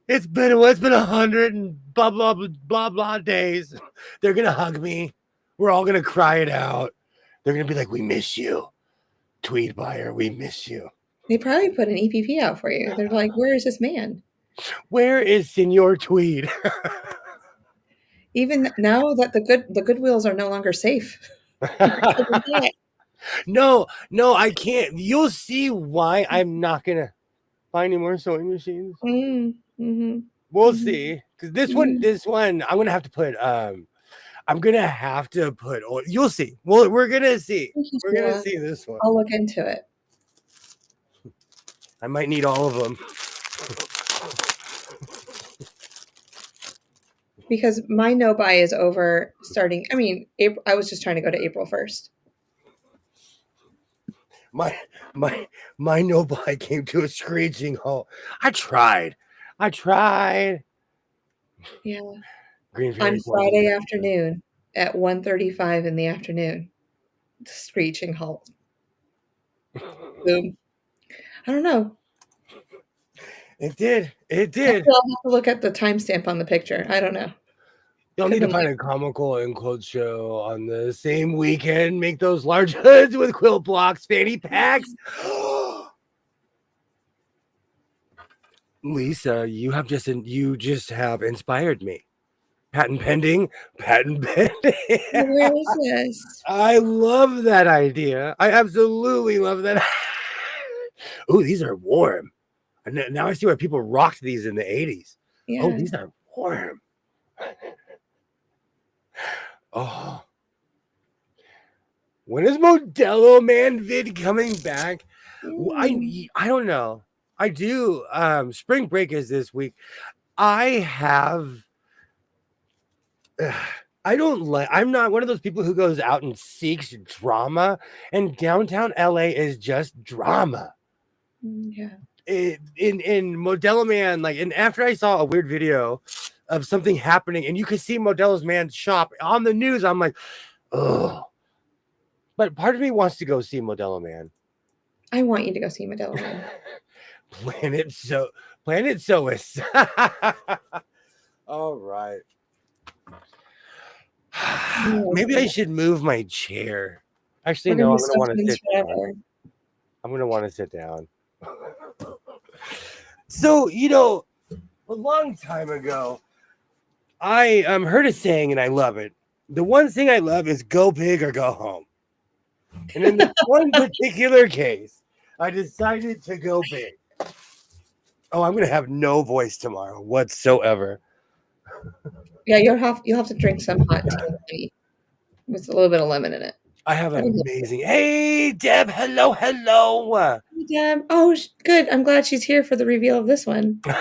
it's been 100 and blah blah blah blah days. They're gonna hug me. We're all gonna cry it out. They're gonna be like, "We miss you, tweed buyer. We miss you." They probably put an EPP out for you. They're like, "Where is this man? Where is Senor Tweed?" Even now that the Goodwills are no longer safe. No, I can't. You'll see why I'm not gonna. Find any more sewing machines? Mm-hmm. We'll Mm-hmm. see. Because this one, I'm gonna have to put. I'm gonna have to put. You'll see. Well, we're gonna see. We're gonna see this one. I'll look into it. I might need all of them. Because my no buy is over starting. I mean, April, I was just trying to go to April 1st. My no buy came to a screeching halt. I tried. Yeah. Green On Fairy Friday afternoon at 1:35 in the afternoon. Screeching halt. Boom. I don't know. It did. I'll have to look at the timestamp on the picture. I don't know. You'll need to find a comical and Quilt Show on the same weekend. Make those large hoods with quilt blocks, fanny packs. Lisa, you just have inspired me. Patent pending. Where is this? I love that idea. I absolutely love that. Oh, these are warm. And now I see why people rocked these in the 80s. Yeah. Oh, these are warm. Oh. When is Modelo Man vid coming back? I don't know. I do. Spring break is this week. I'm not one of those people who goes out and seeks drama, and downtown LA is just drama. Yeah. In Modelo Man, and after I saw a weird video of something happening, and you could see Modelo's Man's shop on the news, I'm like, oh. But part of me wants to go see Modelo Man. I want you to go see Modelo Man. Planet Sois. All right. Maybe I should move my chair. Actually, no, I'm going to want to sit down. I'm going to want to sit down. So, a long time ago, I heard a saying, and I love it. The one thing I love is go big or go home. And in this one particular case, I decided to go big. Oh, I'm going to have no voice tomorrow whatsoever. Yeah, you'll have to drink some hot tea with a little bit of lemon in it. I have amazing. Hey, Deb. Hello. Hey, Deb. Oh, good. I'm glad she's here for the reveal of this one. Deb,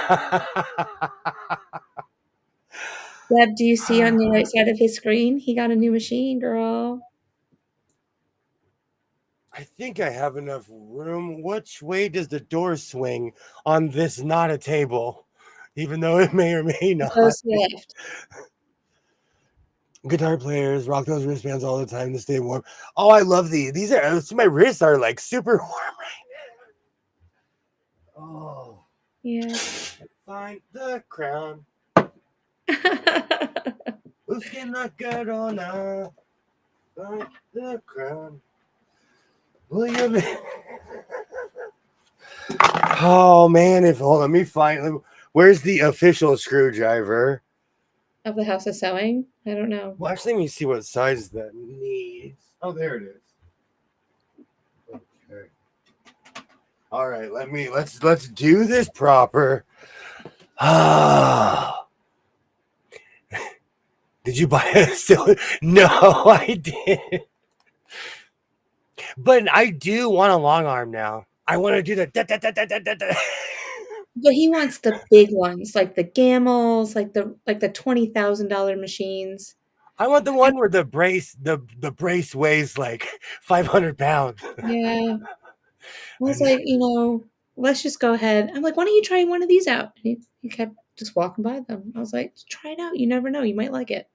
do you see on the right side of his screen? He got a new machine, girl. I think I have enough room. Which way does the door swing on this not a table? Even though it may or may not. Left. Guitar players rock those wristbands all the time to stay warm. Oh, I love these. My wrists are like super warm right now. Oh. Yeah. Find the crown. Who's gonna get on now? Find the crown. William. Oh man, let me find. Where's the official screwdriver of the House of Sewing? I don't know. Well, actually, let me see what size that needs. Oh, there it is. Okay. All right, let's do this proper. Ah. Did you buy it still? No, I didn't. But I do want a long arm now. I want to do the But he wants the big ones, like the Gamels, like the $20,000 machines. I want the one where the brace weighs like 500 pounds. Yeah. I was like, let's just go ahead. I'm like, why don't you try one of these out? And he kept just walking by them. I was like, try it out. You never know. You might like it.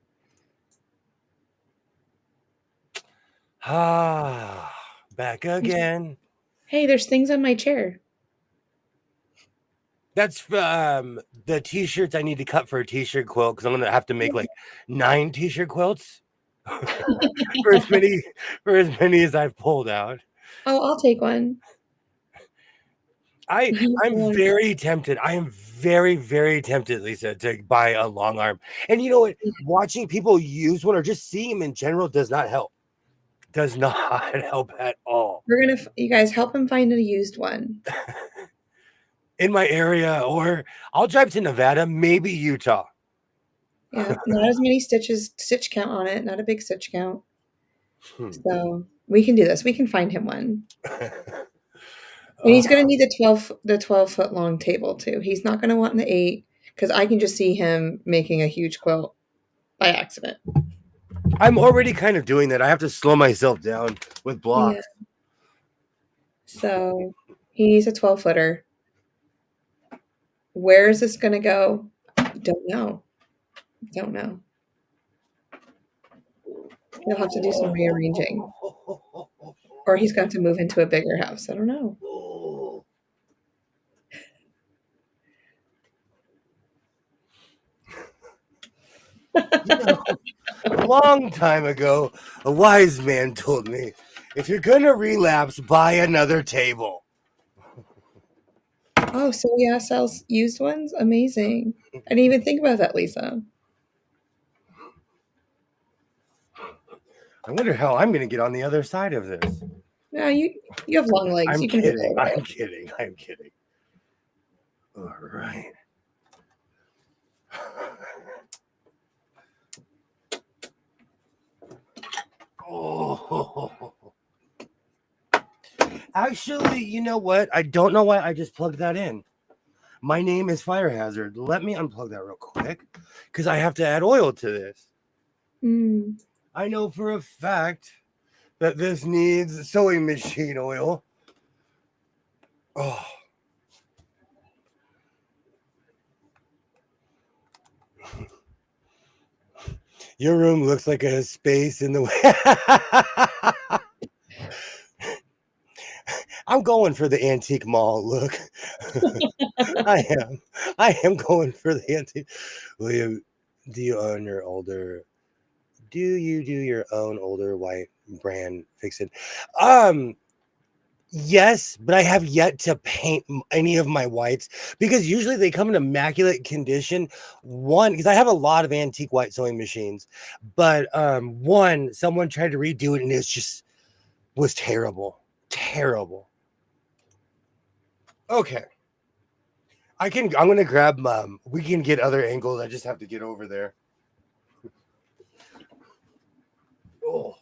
Back again. Hey, there's things on my chair. That's the t-shirts I need to cut for a t-shirt quilt because I'm gonna have to make like 9 t-shirt quilts for as many as I've pulled out. Oh, I'll take one. I'm very tempted. I am very, very tempted, Lisa, to buy a long arm. And you know what? Watching people use one or just seeing them in general does not help. Does not help at all. You guys help him find a used one. in my area, or I'll drive to Nevada, maybe Utah. Yeah, not as many stitch count on it, not a big stitch count. Hmm. So we can do this. We can find him one. And Uh, he's gonna need the 12-foot long table too. He's not gonna want the 8 because I can just see him making a huge quilt by accident. I'm already kind of doing that. I have to slow myself down with Yeah. blocks. So he needs a 12-footer. Where is this gonna go? Don't know. Don't know. He'll have to do some rearranging. Or he's going to move into a bigger house. I don't know. You know, a long time ago, a wise man told me, if you're gonna relapse, buy another table. Oh, so yeah, sells used ones? Amazing. I didn't even think about that, Lisa. I wonder how I'm gonna get on the other side of this. No, you have long legs. I'm You can move kidding. over I'm it. kidding. I'm kidding. All right. Oh. Actually, you know what? I don't know why I just plugged that in. My name is Fire Hazard. Let me unplug that real quick because I have to add oil to this. Mm. I know for a fact that this needs sewing machine oil. Oh. Your room looks like a space in the way. I'm going for the antique mall look. I am. I am going for the antique. William, do you own your older? Do you do your own older white brand fixin'? Yes, but I have yet to paint any of my whites because usually they come in immaculate condition. One, because I have a lot of antique white sewing machines, but one, someone tried to redo it and it just was terrible. Terrible. Okay. I'm gonna grab we can get other angles. I just have to get over there. Oh.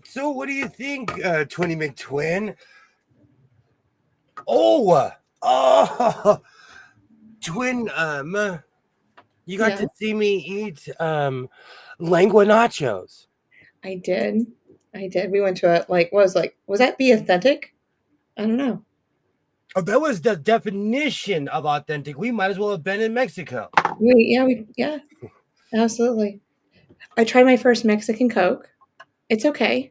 So what do you think, Twinny McTwin? Oh, Twin, you got Yeah, to see me eat lengua nachos. I did. I did. We went to a was that Be Authentic? I don't know. Oh, that was the definition of authentic. We might as well have been in Mexico. Yeah, absolutely. I tried my first Mexican Coke. It's okay.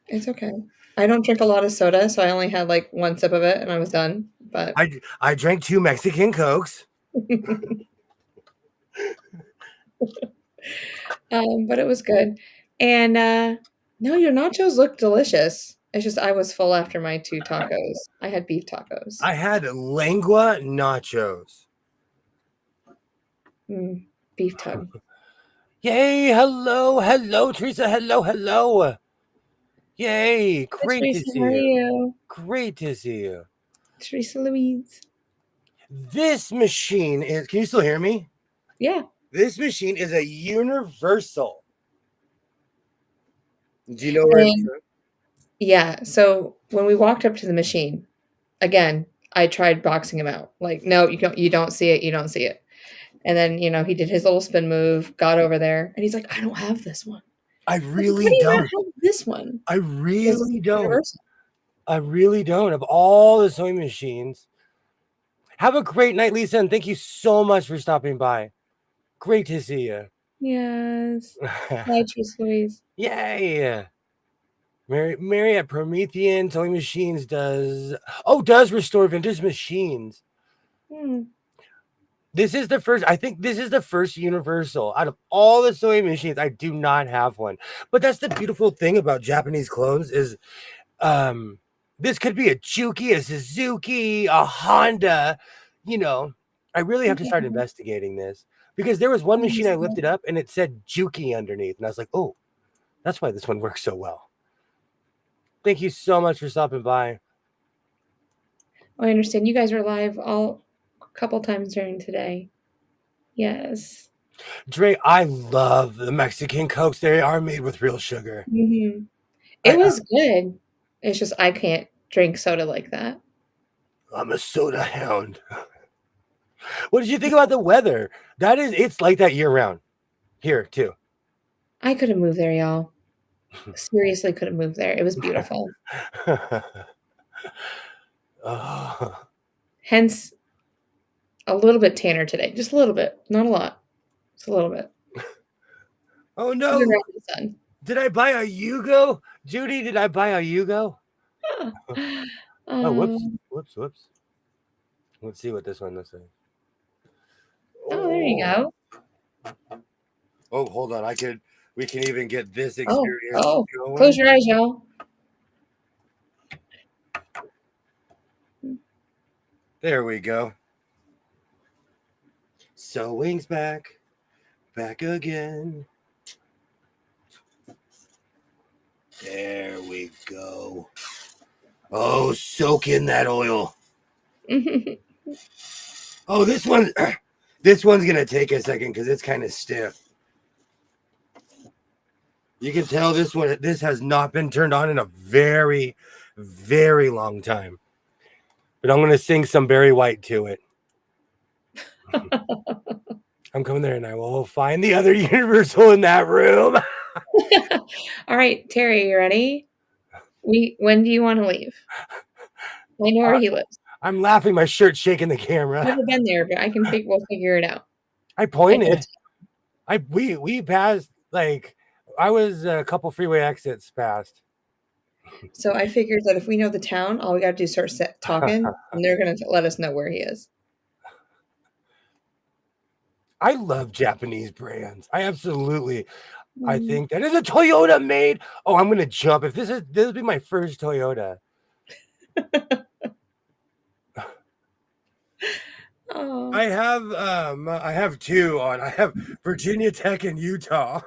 It's okay. I don't drink a lot of soda, so I only had like one sip of it and I was done. But I drank 2 Mexican Cokes. but it was good. And no, your nachos look delicious. It's just I was full after my 2 tacos. I had beef tacos. I had lengua nachos. Beef tug. Yay, hello, Teresa, hello. Yay, Hi, great to Teresa. see How are you. you? Great to see you. Teresa Louise. This machine is, can you still hear me? Yeah. This machine is a universal. Do you know where it's from? Yeah. So when we walked up to the machine, again, I tried boxing him out. Like, no, you don't see it, you don't see it. And then, he did his little spin move, got over there, and he's like, I don't have this one. I I was like, how really do you not don't. have this one? I Because it's really don't. universal. I really don't. Of all the sewing machines. Have a great night, Lisa, and thank you so much for stopping by. Great to see you. Yes. Hi, Teresa Louise. Yay. Mary at Promethean Sewing Machines does restore vintage machines. This is the first, I think this is the first universal out of all the sewing machines. I do not have one, but that's the beautiful thing about Japanese clones is this could be a Juki, a Suzuki, a Honda. I really have to start investigating this because there was one machine I lifted up and it said Juki underneath, and I was like, oh, That's why this one works so well. Thank you so much for stopping by. I understand you guys were live a couple times during today. Yes. Dre, I love the Mexican Cokes. They are made with real sugar. Mm-hmm. It was good. It's just I can't drink soda like that. I'm a soda hound. What did you think about the weather? It's like that year round. Here, too. I couldn't move there, y'all. Seriously couldn't move there. It was beautiful. Oh. Hence, a little bit tanner today. Just a little bit. Not a lot. Just a little bit. Oh, no. Did I buy a Yugo? Judy, did I buy a Yugo? Oh, whoops. Let's see what this one looks like. Oh, there you go. Oh, hold on. We can even get this experience going. Close your eyes, y'all. There we go. Sewing's back again. There we go. Oh, soak in that oil. Oh, this one's gonna take a second because it's kind of stiff. You can tell this has not been turned on in a very, very long time. But I'm gonna sing some Barry White to it. I'm coming there and I will find the other Universal in that room. All right, Terry, you ready? When do you want to leave? I know where he lives. I'm laughing. My shirt's shaking the camera. I've never been there, but we'll figure it out. I pointed. We passed, like, I was a couple freeway exits past. So I figured that if we know the town, all we got to do is start talking, and they're going to let us know where he is. I love Japanese brands. I think that is a Toyota made. Oh, I'm going to jump. If this will be my first Toyota. Oh. I have two on. I have Virginia Tech and Utah.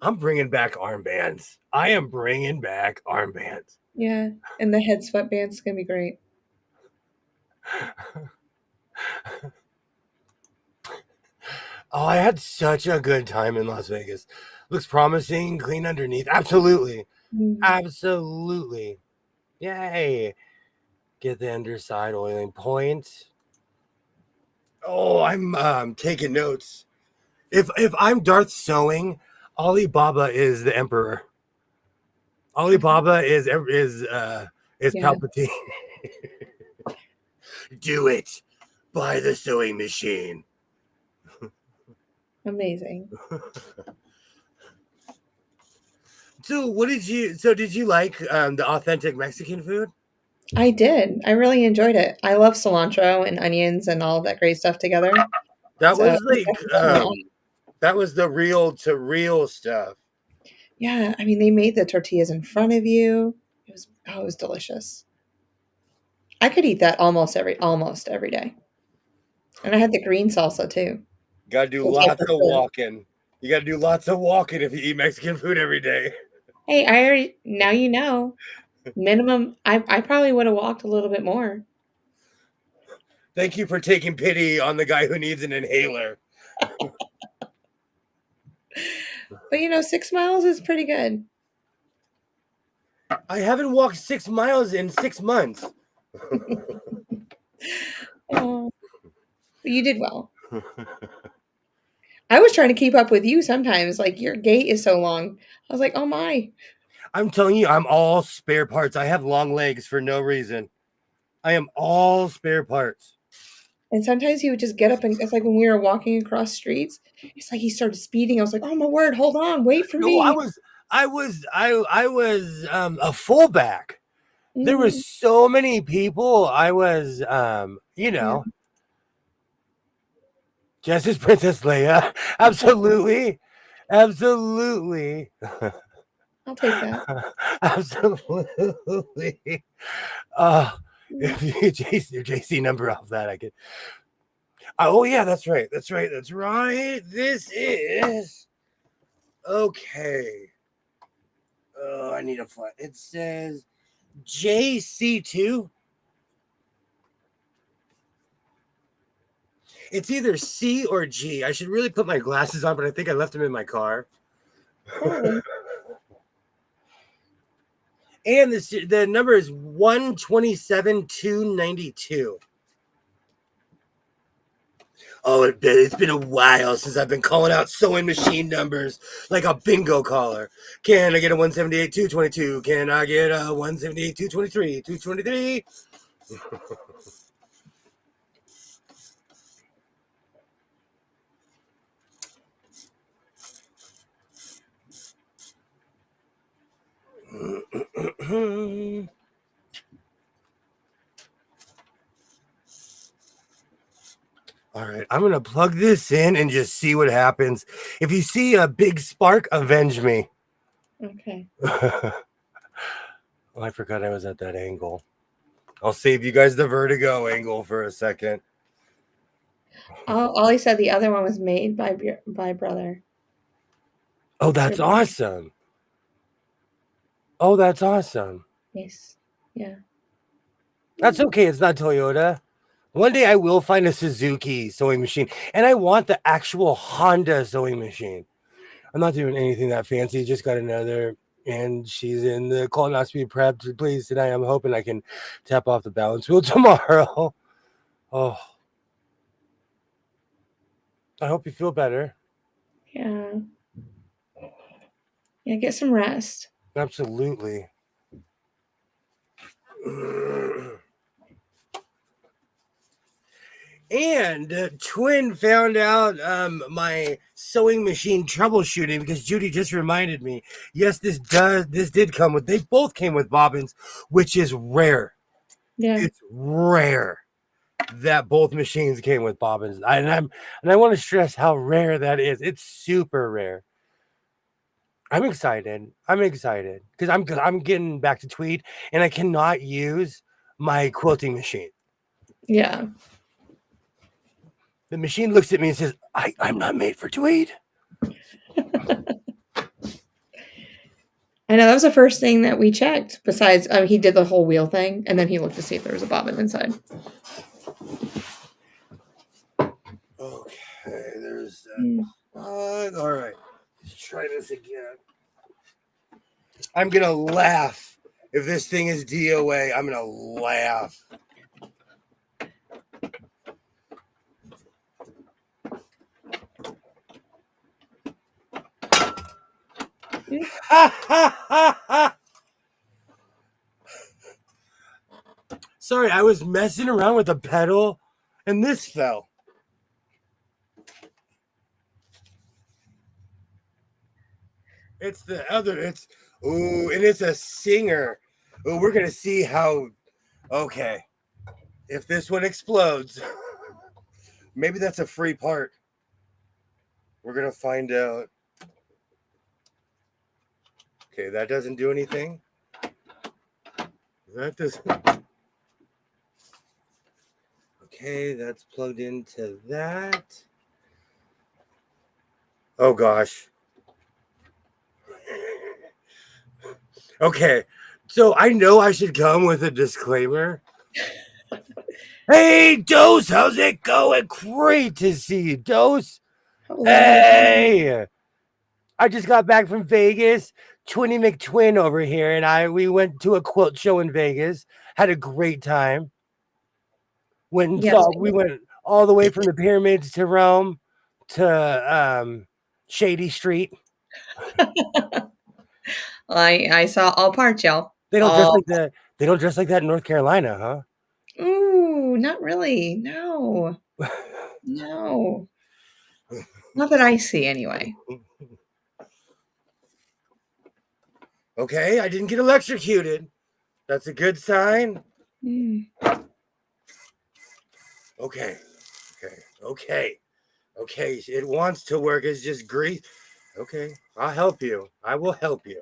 I'm bringing back armbands. I am bringing back armbands. Yeah, and the head sweatband's gonna be great. Oh, I had such a good time in Las Vegas. Looks promising, clean underneath. Absolutely. Absolutely. Yay. Get the underside oiling point. Oh, I'm taking notes. If I'm Darth Sewing, Alibaba is the emperor. Alibaba is Palpatine. Do it. Buy the sewing machine. Amazing. So did you like the authentic Mexican food? I did. I really enjoyed it. I love cilantro and onions and all of that great stuff together. That was the real to real stuff. Yeah, I mean they made the tortillas in front of you. It was delicious. I could eat that almost every day. And I had the green salsa too. Gotta do lots of walking. You gotta do lots of walking if you eat Mexican food every day. Hey, now you know. Minimum, I probably would have walked a little bit more. Thank you for taking pity on the guy who needs an inhaler. But 6 miles is pretty good. I haven't walked 6 miles in 6 months. Oh, you did well. I was trying to keep up with you sometimes. Like, your gait is so long. I was like, oh my. I'm telling you, I'm all spare parts. I have long legs for no reason. I am all spare parts. And sometimes he would just get up and it's like when we were walking across streets, it's like he started speeding. I was like, oh my word, hold on, wait for me. I was a fullback. There were so many people. I was just as Princess Leia. Absolutely. Absolutely. I'll take that. Absolutely. If you chase your JC number off that, I could. Oh yeah, that's right. This is Okay. Oh, I need a flat. It says JC2. It's either C or G. I should really put my glasses on, but I think I left them in my car. Probably. And the number is 127,292. Oh, it's been a while since I've been calling out sewing machine numbers like a bingo caller. Can I get a 178,222? Can I get a 178,223? 223? All right, I'm going to plug this in and just see what happens. If you see a big spark, avenge me. Okay. Oh, I forgot I was at that angle. I'll save you guys the vertigo angle for a second. Ollie said the other one was made by brother. Oh, that's awesome. Oh, that's awesome. Yes. Yeah. That's okay. It's not Toyota. One day I will find a Suzuki sewing machine, and I want the actual Honda sewing machine. I'm not doing anything that fancy. Just got another, and she's in the colonoscopy prep place tonight. I'm hoping I can tap off the balance wheel tomorrow. Oh, I hope you feel better. Yeah. Yeah, get some rest. Absolutely. And Twin found out my sewing machine troubleshooting because Judy just reminded me. Yes, this did come with. They both came with bobbins, which is rare. Yeah. It's rare that both machines came with bobbins, and I want to stress how rare that is. It's super rare. I'm excited. I'm excited because I'm getting back to tweed, and I cannot use my quilting machine. Yeah. The machine looks at me and says, I'm not made for tweed. I know that was the first thing that we checked. Besides, he did the whole wheel thing, and then he looked to see if there was a bobbin inside. Okay, there's that. All right, let's try this again. I'm gonna laugh if this thing is DOA. I'm gonna laugh. Sorry, I was messing around with the pedal and this fell. It's the other, and it's a Singer. Oh, we're gonna see how, okay, if this one explodes, maybe that's a free part. We're gonna find out. Okay, that doesn't do anything. That doesn't. Okay, that's plugged into that. Oh gosh. Okay, so I know I should come with a disclaimer. Hey, Dose, how's it going? Great to see you, Dose. Hello. Hey, I just got back from Vegas. Twinny McTwin over here, and we went to a quilt show in Vegas. Had a great time. We went all the way from the pyramids to Rome to Shady Street. I saw all parts, y'all. They don't dress like that. They don't dress like that in North Carolina, huh? Ooh, not really. No. No. Not that I see, anyway. Okay, I didn't get electrocuted. That's a good sign. Okay. It wants to work. It's just grease. Okay, I'll help you. I will help you.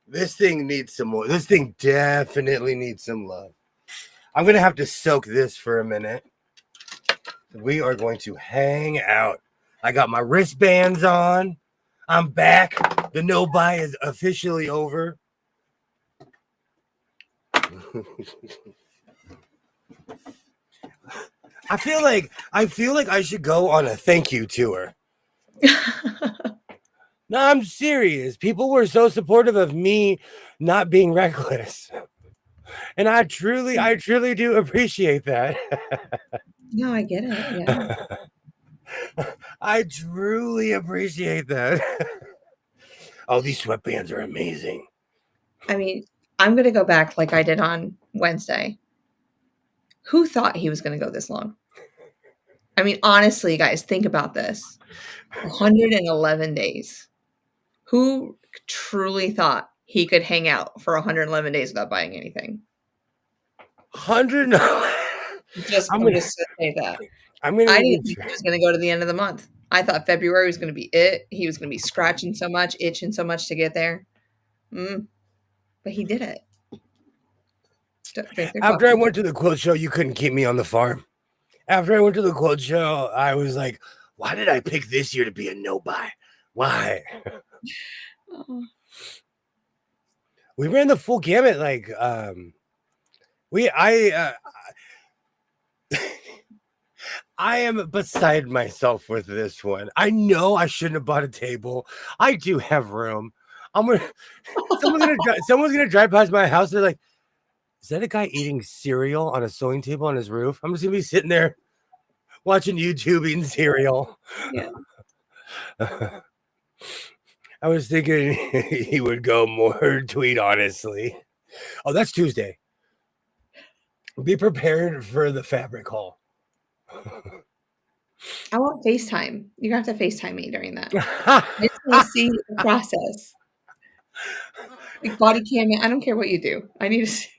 This thing needs some more. This thing definitely needs some love. I'm going to have to soak this for a minute. We are going to hang out. I got my wristbands on. I'm back. The no buy is officially over. I feel like I should go on a thank you tour. No, I'm serious. People were so supportive of me not being reckless. And I truly do appreciate that. No, I get it. Yeah. I truly appreciate that. Oh, these sweatbands are amazing. I mean, I'm going to go back like I did on Wednesday. Who thought he was going to go this long? I mean, honestly, guys, think about this. 111 days. Who truly thought he could hang out for 111 days without buying anything? 100. I'm just going to say that. I didn't think he was going to go to the end of the month. I thought February was going to be it. He was going to be scratching so much, itching so much to get there. But he did it. After I went to the Quilt Show, you couldn't keep me on the farm. After I went to the Quilt Show, I was like, why did I pick this year to be a no-buy? Why? We ran the full gamut. Like, I am beside myself with this one. I know I shouldn't have bought a table. I do have room. Someone's gonna drive past my house. They're like, is that a guy eating cereal on a sewing table on his roof? I'm just gonna be sitting there watching YouTube eating cereal. Yeah. I was thinking he would go more tweet, honestly. Oh, that's Tuesday. Be prepared for the fabric haul. I want FaceTime. You have to FaceTime me during that. I just want to see the process. Like body cam, I don't care what you do. I need to see.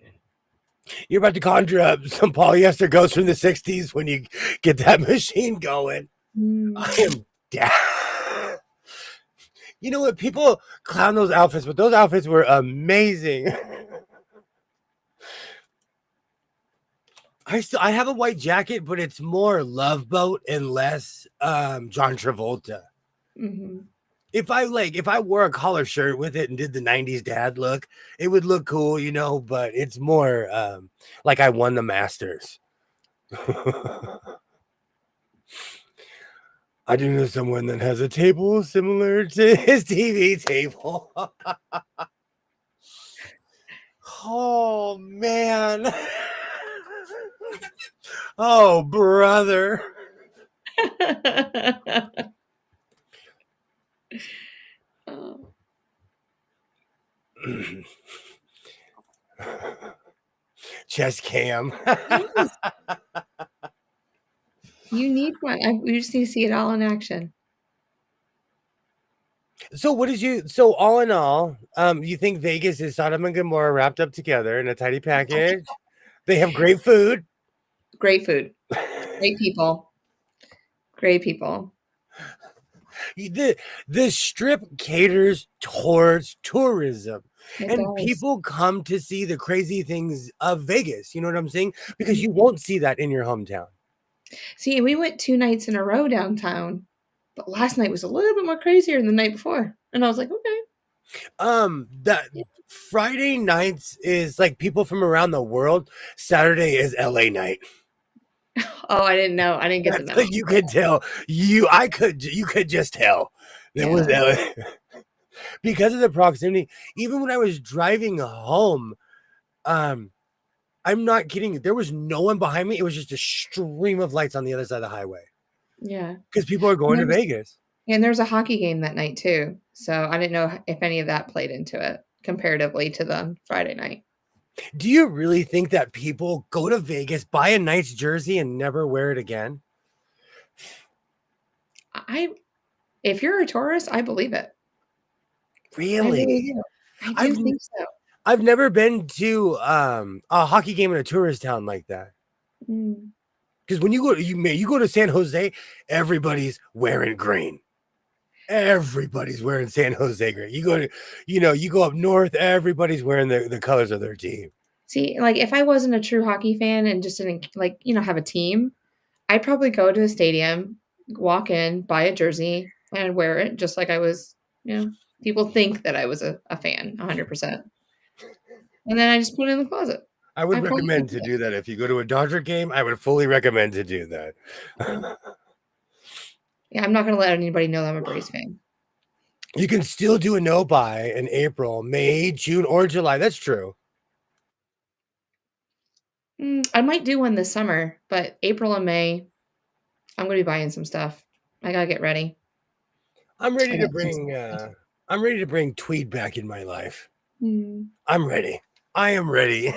You're about to conjure up some polyester ghosts from the 60s when you get that machine going. I am down. You know what? People clown those outfits, but those outfits were amazing. I have a white jacket, but it's more Love Boat and less John Travolta. Mm-hmm. If I wore a collar shirt with it and did the 90s dad look, it would look cool, you know, but it's more like I won the Masters. I do know someone that has a table similar to his TV table. Oh, man. Oh, brother. Chest cam. You need one. We just need to see it all in action. So all in all, you think Vegas is Sodom and Gomorrah wrapped up together in a tidy package? They have great food. Great food. Great people. Great people. The strip caters towards tourism. People come to see the crazy things of Vegas. You know what I'm saying? Because you won't see that in your hometown. See, we went 2 nights in a row downtown, but last night was a little bit more crazier than the night before. And I was like, okay. That Friday nights is like people from around the world. Saturday is LA night. Oh, I didn't know. I didn't get to know. You could tell. You could just tell. There was LA. Because of the proximity. Even when I was driving home, I'm not kidding. There was no one behind me. It was just a stream of lights on the other side of the highway. Yeah. Because people are going to Vegas. And there's a hockey game that night too. So I didn't know if any of that played into it comparatively to the Friday night. Do you really think that people go to Vegas, buy a nice jersey, and never wear it again? If you're a tourist, I believe it. Really? I do think so. I've never been to a hockey game in a tourist town like that. Because when you go to San Jose, everybody's wearing green. Everybody's wearing San Jose gray. You go to, you go up north, everybody's wearing the colors of their team. See, like, if I wasn't a true hockey fan and just didn't, like, have a team, I'd probably go to a stadium, walk in, buy a jersey, and wear it just like I was, people think that I was a fan 100%. And then I just put it in the closet. I would I probably recommend do to that. do that if you go to a Dodger game. I would fully recommend to do that. Yeah. Yeah, I'm not gonna let anybody know that I'm a Braves fan. You can still do a no buy in April, May, June, or July. That's true. I might do one this summer, but April and May, I'm gonna be buying some stuff. I gotta get ready. I'm I ready to got some bring stuff. I'm ready to bring tweed back in my life. Mm. I'm ready. I am ready.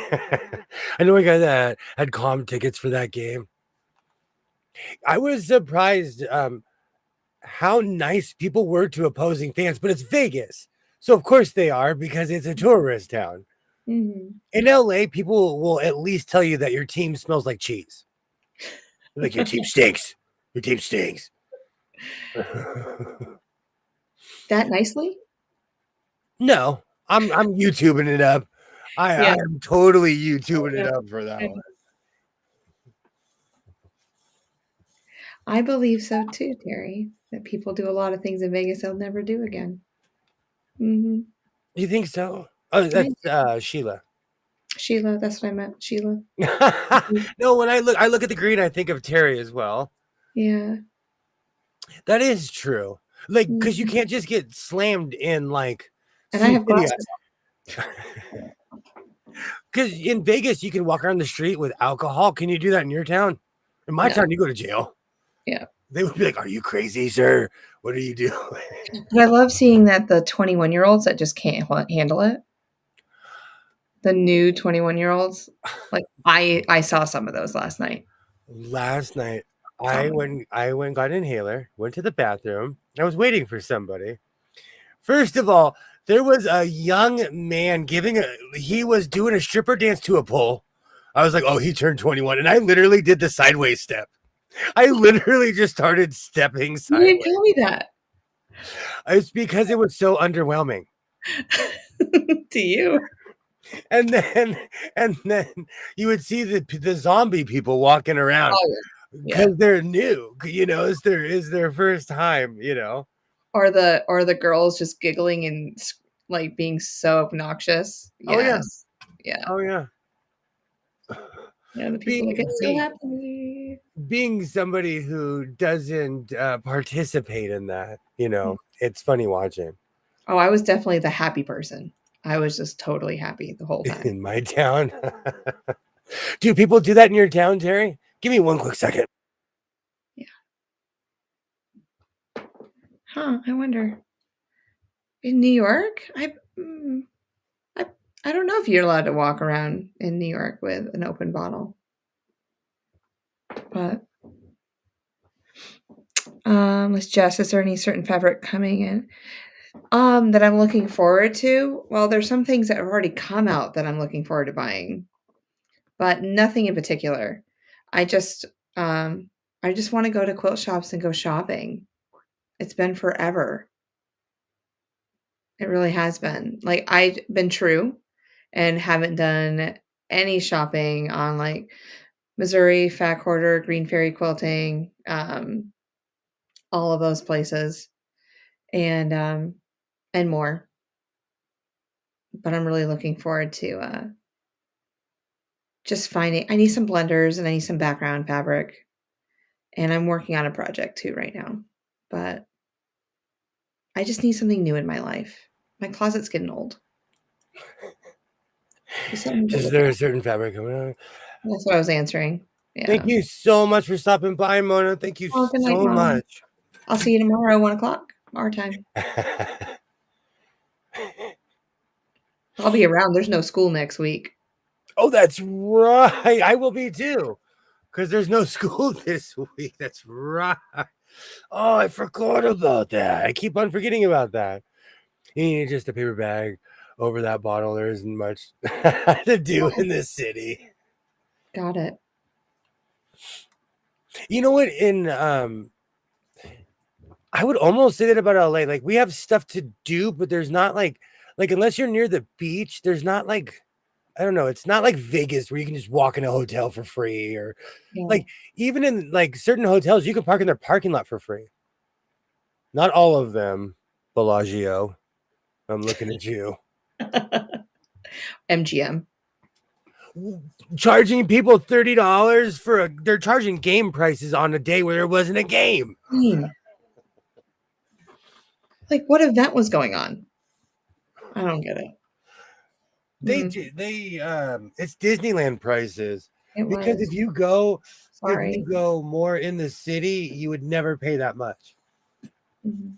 I know a guy that had comm tickets for that game. I was surprised how nice people were to opposing fans, but it's Vegas. So of course they are because it's a tourist town. Mhm. In LA, people will at least tell you that your team smells like cheese. Like your team stinks. Your team stinks. That nicely? No, I'm YouTubing it up. I Yeah. am totally YouTubing it Yeah. up for that Yeah. one. I believe so too, Terry, that people do a lot of things in Vegas they'll never do again. Mhm. You think so? Oh, I that's Sheila. Sheila, that's what I meant, Sheila. Mhm. No, when I look at the green, I think of Terry as well. Yeah. That is true. Like, because you Mhm. can't just get slammed in like And I Sioux have City. glasses Because in Vegas, you can walk around the street with alcohol. Can you do that in your town? In my on. No. town, you go to jail. Yeah. They would be like, "Are you crazy, sir? What are you doing?" But I love seeing that the 21-year-olds that just can't handle it, the new 21-year-olds, like, I saw some of those last night. Last night, Oh I my went, I went, got an inhaler, went to the bathroom. I was waiting for somebody. First of all, there was a young man he was doing a stripper dance to a pole. I was like, "Oh, he turned 21," and I literally did the sideways step. I literally just started stepping You didn't sideways. tell me that. It's because it was so underwhelming. To you. And then and then you would see the zombie people walking around Oh, yeah. because they're new, it's their first time. Or the girls just giggling and like, being so obnoxious. Oh yeah. Yes. Yeah. Oh yeah. Yeah, the people that Being get so being happy. being somebody who doesn't participate in that, Mm. it's funny watching. Oh, I was definitely the happy person. I was just totally happy the whole time. In my town. Do people do that in your town, Terry? Give me one quick second. Yeah. Huh, I wonder. In New York? I I don't know if you're allowed to walk around in New York with an open bottle. But, let's just is there any certain fabric coming in, that I'm looking forward to? Well, there's some things that have already come out that I'm looking forward to buying, but nothing in particular. I just, um, I just wanna go to quilt shops and go shopping. It's been forever. It really has been. Like, I've been true and haven't done any shopping on, like, Missouri, Fat Quarter, Green Fairy Quilting, all of those places, and more. But I'm really looking forward to, just finding I need some blenders and I need some background fabric, and I'm working on a project too right now, but I just need something new in my life. My closet's getting old. Just something to Is look there at. a certain fabric coming on? That's what I was answering. Thank Yeah. you so much for stopping by, Mona. Thank you Oh, good night, so Mom. much. I'll see you tomorrow, 1:00 our time. I'll be around. There's no school next week. Oh, that's right. I will be too, because there's no school this week. That's right. Oh, I forgot about that. I keep on forgetting about that. You need just a paper bag over that bottle. There isn't much to do in this city. Got it. You know what? In I would almost say that about LA. Like we have stuff to do, but there's not like unless you're near the beach, there's not like I don't know. It's not like Vegas where you can just walk in a hotel for free or Yeah. like even in like certain hotels, you can park in their parking lot for free. Not all of them, Bellagio. I'm looking at you. MGM. Charging people $30 for they're charging game prices on a day where there wasn't a game. Like, what event was going on? I don't get it. It's Disneyland prices. It Because if was. you go Sorry. more in the city, you would never pay that much. Mhm.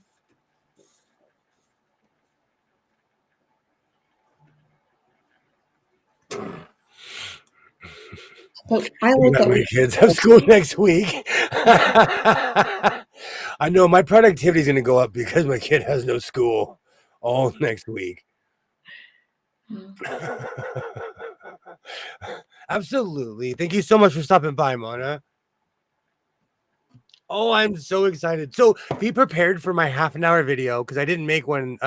But I look at My kids have school next week. I know my productivity is going to go up because my kid has no school all next week. Absolutely. Thank you so much for stopping by, Mona. Oh, I'm so excited. So be prepared for my half an hour video because I didn't make one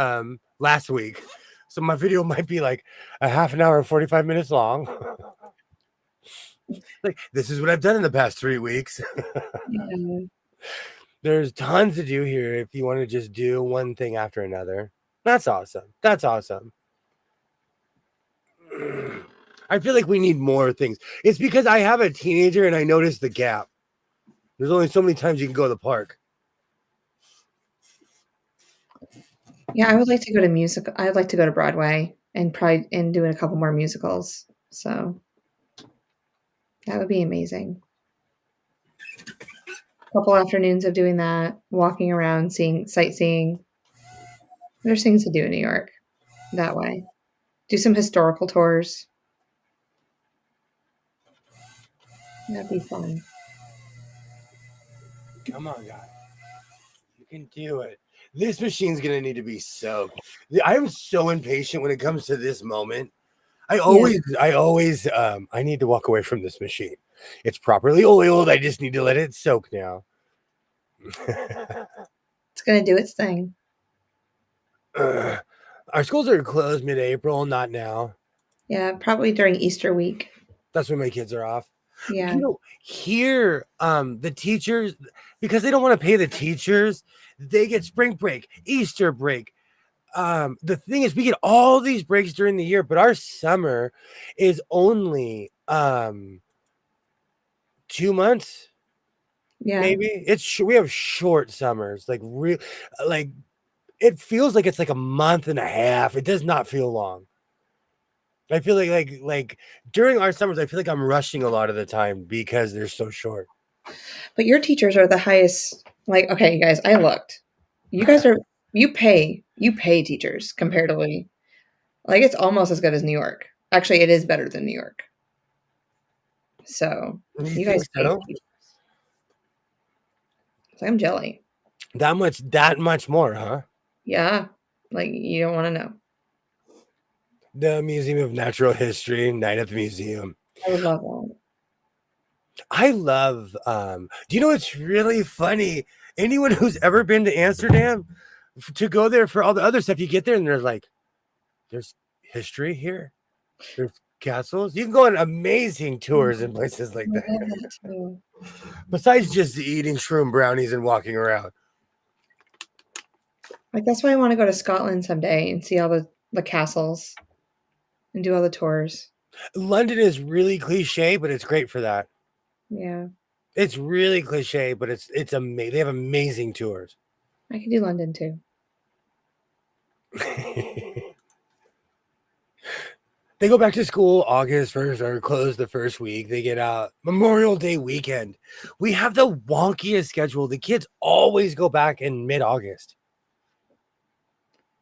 last week. So my video might be like a half an hour, 45 minutes long. Like this is what I've done in the past 3 weeks. Yeah. There's tons to do here if you want to just do one thing after another. That's awesome. That's awesome. I feel like we need more things. It's because I have a teenager and I noticed the gap. There's only so many times you can go to the park. Yeah, I would like to go to music. I'd like to go to Broadway and probably and do a couple more musicals. So that would be amazing. A couple afternoons of doing that, walking around, seeing sightseeing. There's things to do in New York that way. Do some historical tours. That'd be fun. Come on, guys. You can do it. This machine's gonna need to be soaked. I'm so impatient when it comes to this moment. I need to walk away from this machine. It's properly oiled. I just need to let it soak now. It's gonna do its thing. Our schools are closed mid-April, not now. Yeah, probably during Easter week. That's when my kids are off. Yeah. Here, the teachers, because they don't want to pay the teachers, they get spring break, Easter break. The thing is, we get all these breaks during the year, but our summer is only 2 months. Yeah. Maybe we have short summers, like real, like it feels like it's like a month and a half. It does not feel long. I feel like during our summers, I feel like I'm rushing a lot of the time because they're so short. But your teachers are the highest. Like, okay, you guys, I looked. You guys are you pay teachers comparatively. Like it's almost as good as New York. Actually, it is better than New York. So you guys pay teachers. So I'm jelly. That much more, huh? Yeah. Like you don't want to know. The Museum of Natural History, Night at the Museum. I would love that. I love do you know what's really funny? Anyone who's ever been to Amsterdam to go there for all the other stuff, you get there and there's like there's history here. There's castles. You can go on amazing tours in places like that. Besides just eating shroom brownies and walking around. Like that's why I want to go to Scotland someday and see all the castles and do all the tours. London is really cliche, but it's great for that. Yeah. It's really cliche, but it's amazing. They have amazing tours. I could do London too. They go back to school August 1st or close the first week. They get out Memorial Day weekend. We have the wonkiest schedule. The kids always go back in mid-August.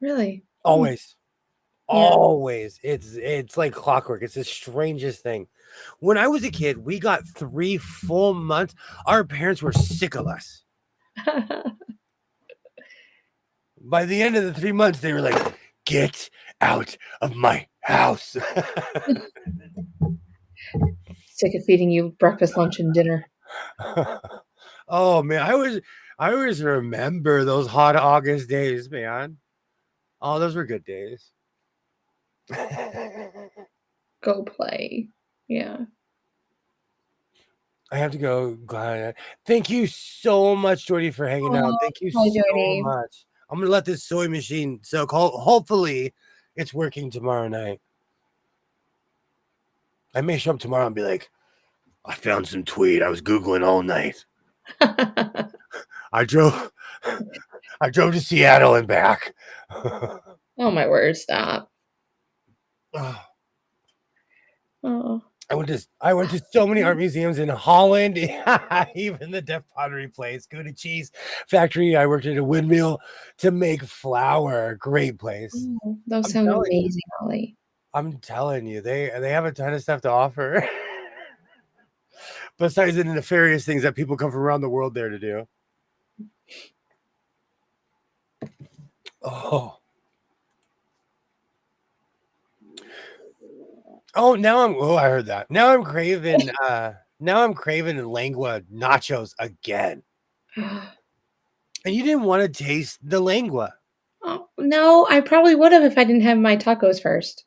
Really? Always. Yeah. Always. It's like clockwork. It's the strangest thing. When I was a kid, we got 3 full months. Our parents were sick of us. By the end of the 3 months, they were like, get out of my house. Sick of feeding you breakfast, lunch, and dinner. Oh man, I always remember those hot August days, man. Oh, those were good days. Go play. Yeah. I have to go. Glad. Thank you so much, Jordy, for hanging out. Thank you Hi, so Jody. much. I'm gonna let this sewing machine soak. Hopefully, it's working tomorrow night. I may show up tomorrow and be like, I found some tweet. I was Googling all night. I drove to Seattle and back. Oh my word, stop. Oh. I went to so many art museums in Holland, even the Deaf Pottery Place, Gouda Cheese Factory. I worked at a windmill to make flour. Great place. Oh, those sound amazing, Holly. I'm telling you, they have a ton of stuff to offer. Besides the nefarious things that people come from around the world there to do. Oh. Oh, I heard that. Now I'm craving lengua nachos again. And you didn't want to taste the lengua. Oh, no, I probably would have if I didn't have my tacos first.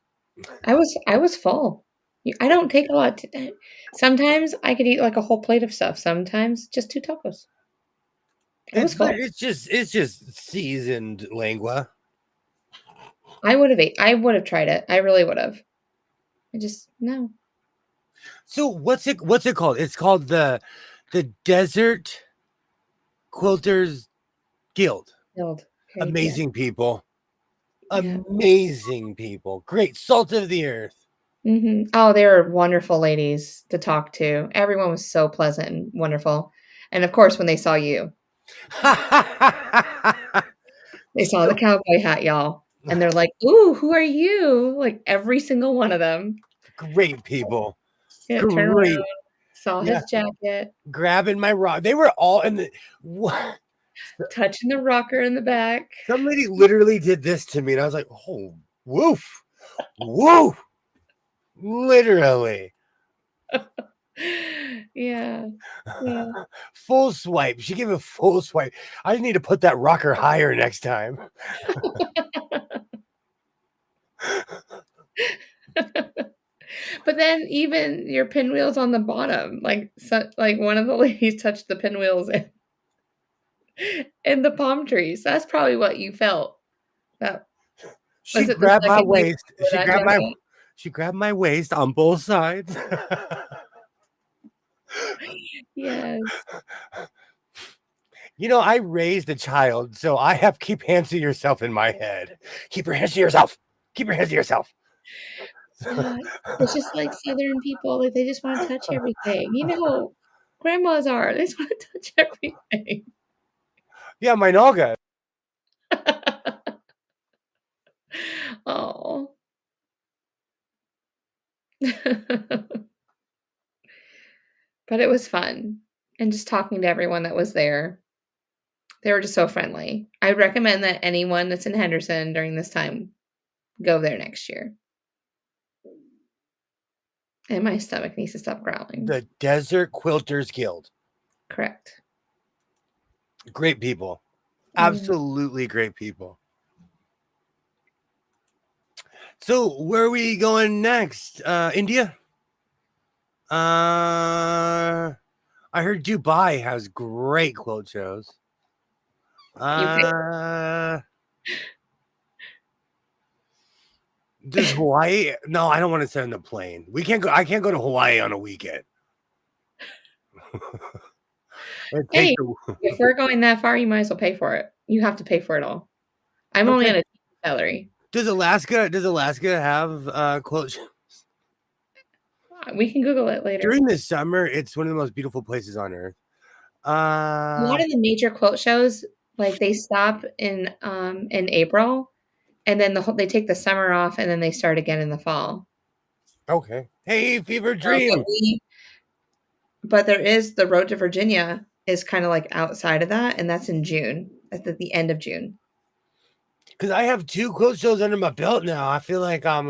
I was full. I don't take a lot. Sometimes I could eat like a whole plate of stuff. Sometimes just 2 tacos. It's just seasoned lengua. I would have tried it. I really would have. I just no. So what's it called? It's called the Desert Quilters Guild. Okay, amazing people. Amazing people. Great salt of the earth. Mm-hmm. Oh, they were wonderful ladies to talk to. Everyone was so pleasant and wonderful. And of course, when they saw you, they saw the cowboy hat, y'all. And they're like, ooh, who are you? Like every single one of them. Great people. Yeah, turn around, saw his jacket. Grabbing my rock. They were all in the touching the rocker in the back. Some lady literally did this to me, and I was like, oh, woof. Woof. Literally. Yeah. Full swipe. She gave a full swipe. I just need to put that rocker higher next time. But then even your pinwheels on the bottom, like one of the ladies touched the pinwheels in the palm trees. That's probably what you felt. She grabbed my waist. She grabbed my waist on both sides. Yes. You know, I raised a child, so I have keep hands to yourself in my head. Keep your hands to yourself. Keep your hands to yourself. It's just like Southern people, like they just want to touch everything. You know, grandmas are. They just want to touch everything. Yeah, mine all got. Oh. But it was fun. And just talking to everyone that was there. They were just so friendly. I recommend that anyone that's in Henderson during this time go there next year. And my stomach needs to stop growling. The Desert Quilters Guild. Correct. Great people. Absolutely great people. So where are we going next? India? I heard Dubai has great quilt shows. Does Hawaii? No, I don't want to send the plane. We can't go. I can't go to Hawaii on a weekend. Hey, if we're going that far, you might as well pay for it. You have to pay for it all. I'm only on a salary. Does Alaska have quilt shows? We can Google it later. During the summer, it's one of the most beautiful places on earth. A lot of the major quilt shows, like they stop in April, and then they take the summer off, and then they start again in the fall. Okay. Hey, Fever Dream. But there is the Road to Virginia is kind of like outside of that, and that's in June, at the end of June. Because I have 2 quilt shows under my belt now. I feel like I'm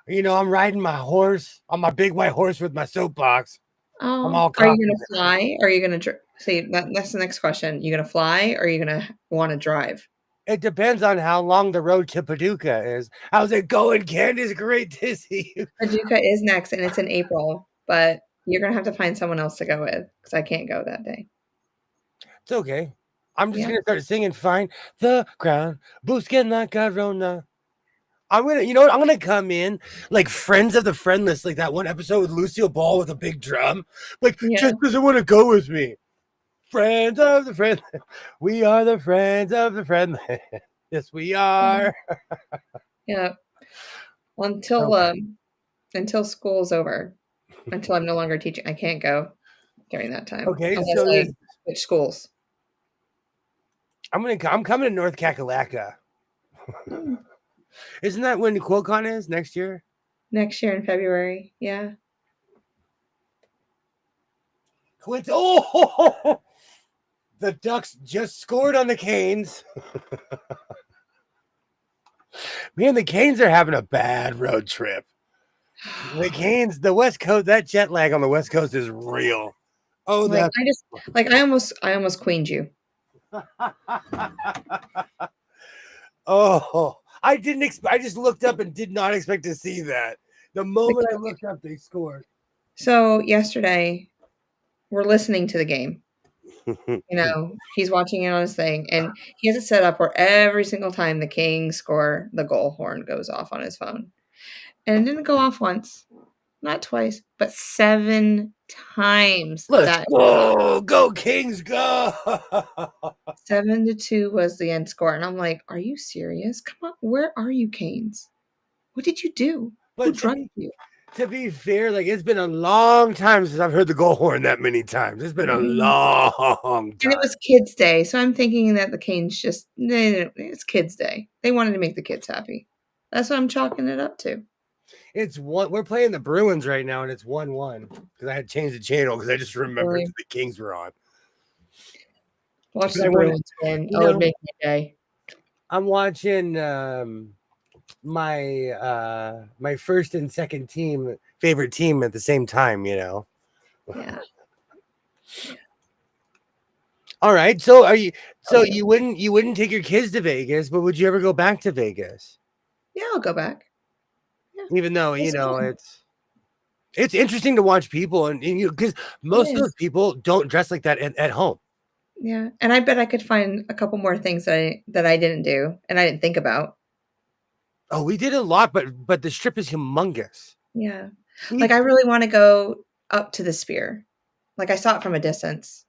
riding my horse on my big white horse with my soapbox. I'm Oh, all are you confident. gonna fly? Are you gonna see, that's the next question. You gonna fly or are you gonna wanna drive? It depends on how long the road to Paducah is. How's it going, Candace? Great to see you. Paducah is next, and it's in April, but you're gonna have to find someone else to go with because I can't go that day. It's okay. I'm just Yeah. gonna start singing "Find the Ground," Busquen la Corona. I'm gonna, you know what? I'm gonna come in like Friends of the Friendless, like that one episode with Lucille Ball with a big drum. Like, Yeah. just doesn't want to go with me. Friends of the Friendless. We are the friends of the friendless. Yes, we are. Yeah. Well, until school's over, until I'm no longer teaching, I can't go during that time Okay, unless so I this, switch schools. I'm coming to North Kakalaka. Mm. Isn't that when QuiltCon is next year? Next year in February. Yeah. Oh, the Ducks just scored on the Canes. Man, the Canes are having a bad road trip. The Canes, the West Coast, that jet lag on the West Coast is real. Oh, Like that. I almost queened you. Oh, I didn't expect. I just looked up and did not expect to see that. The moment I looked up, they scored. So yesterday, we're listening to the game. He's watching it on his thing, and he has it set up where every single time the Kings score, the goal horn goes off on his phone. And it didn't go off once, not twice, but 7 times Let's that go Kings, go! 7-2 was the end score. And I'm like, are you serious? Come on, where are you, Canes? What did you do? Who But drugged you? to be fair, like it's been a long time since I've heard the goal horn that many times. It's been a Mhm. long And it time. was Kids' Day, so I'm thinking that the Canes it's Kids' Day. They wanted to make the kids happy. That's what I'm chalking it up to. It's one. We're playing the Bruins right now, and it's 1-1 because I had changed the channel because I just remembered Really? that the Kings were on. Watch But the I want to, Bruins win. you Oh, it'd know, make my day. I'm watching my first and second favorite team at the same time. Yeah. Yeah. All right. So are you? So Okay. you wouldn't take your kids to Vegas, but would you ever go back to Vegas? Yeah, I'll go back. Yeah. Even though It's fun. it's interesting to watch people and you because It most of those is. people don't dress like that at home. Yeah, and I bet I could find a couple more things that I didn't do and I didn't think about. Oh, we did a lot, but the strip is humongous. Yeah. You, Like, I really wanna go up to the Sphere. Like, I saw it from a distance.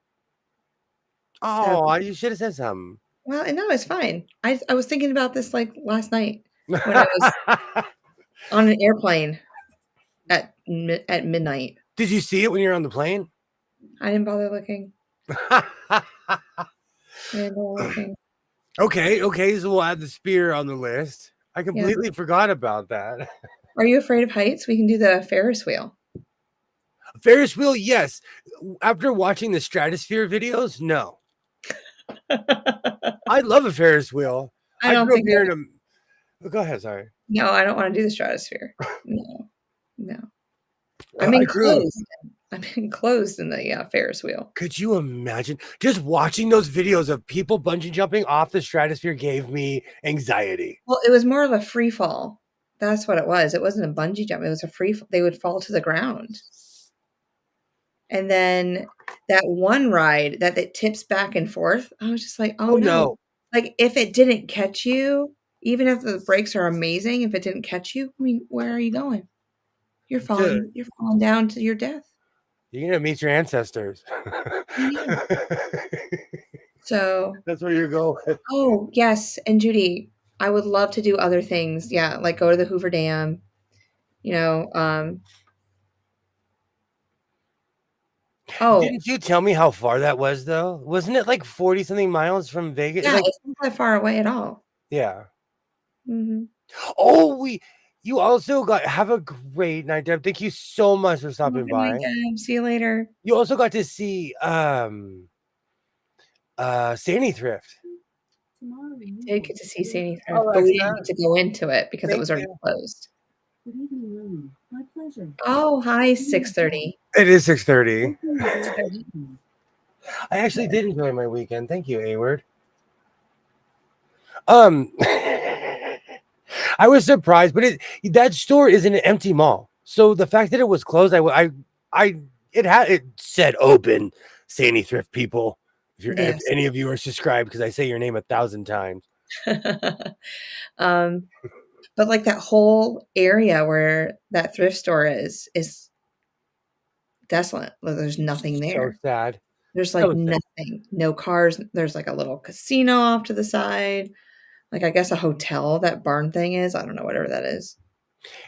So oh, you should have said something. well, and no, it's fine. I was thinking about this, like, last night when I was on an airplane at midnight. Did you see it when you were on the plane? I didn't bother looking. I didn't bother looking. Okay, so we'll add the spear on the list. I Yeah. completely forgot about that. Are you afraid of heights? We can do the Ferris wheel. Ferris wheel, yes. After watching the Stratosphere videos, no. I love a Ferris wheel. I I don't grew up think near go ahead, sorry. no, I don't wanna do the Stratosphere. No. No. I'm I grew enclosed. I'm enclosed in the, Ferris wheel. Could you imagine just watching those videos of people bungee jumping off the Stratosphere gave me anxiety. Well, it was more of a free fall. That's what it was. It wasn't a bungee jump. It was a they would fall to the ground. And then that one ride that it tips back and forth, I was just like, "Oh, Oh no." no. Like, if it didn't catch you, even if the brakes are amazing, if it didn't catch you, I mean, where are you going? To, You're falling down to your death. you're gonna meet your ancestors. I know. So That's where you're going. oh, yes, and Judy, I would love to do other things. Yeah, like go to the Hoover Dam, you know, oh, Didn't you tell me how far that was though? Wasn't it like 40 something miles from Vegas? yeah, Like, it's not that far away at all. yeah. Mhm. Oh, you also got have a great night, Deb. Thank you so much for Have a stopping good night, by. Deb. See you later. You also got to see Sandy Thrift. Did get to see Sandy Thrift, but we Alexa, didn't get to go into it because it thank was already you. closed. Good evening, Room. My pleasure. Oh, hi, 6:30. It is 6:30. Oh, 6:30. I actually did enjoy my weekend. Thank you, A-word. Um, I was surprised, but that store is in an empty mall. So the fact that it was closed, it said open. Sandy Thrift people, if Yes. any of you are subscribed, because I say your name 1,000 times. um, but like that whole area where that thrift store is desolate. Like, there's nothing So there. sad. There's like So sad. nothing, no cars. There's like a little casino off to the side. Like I guess a hotel, that barn thing is. I don't know, whatever that is.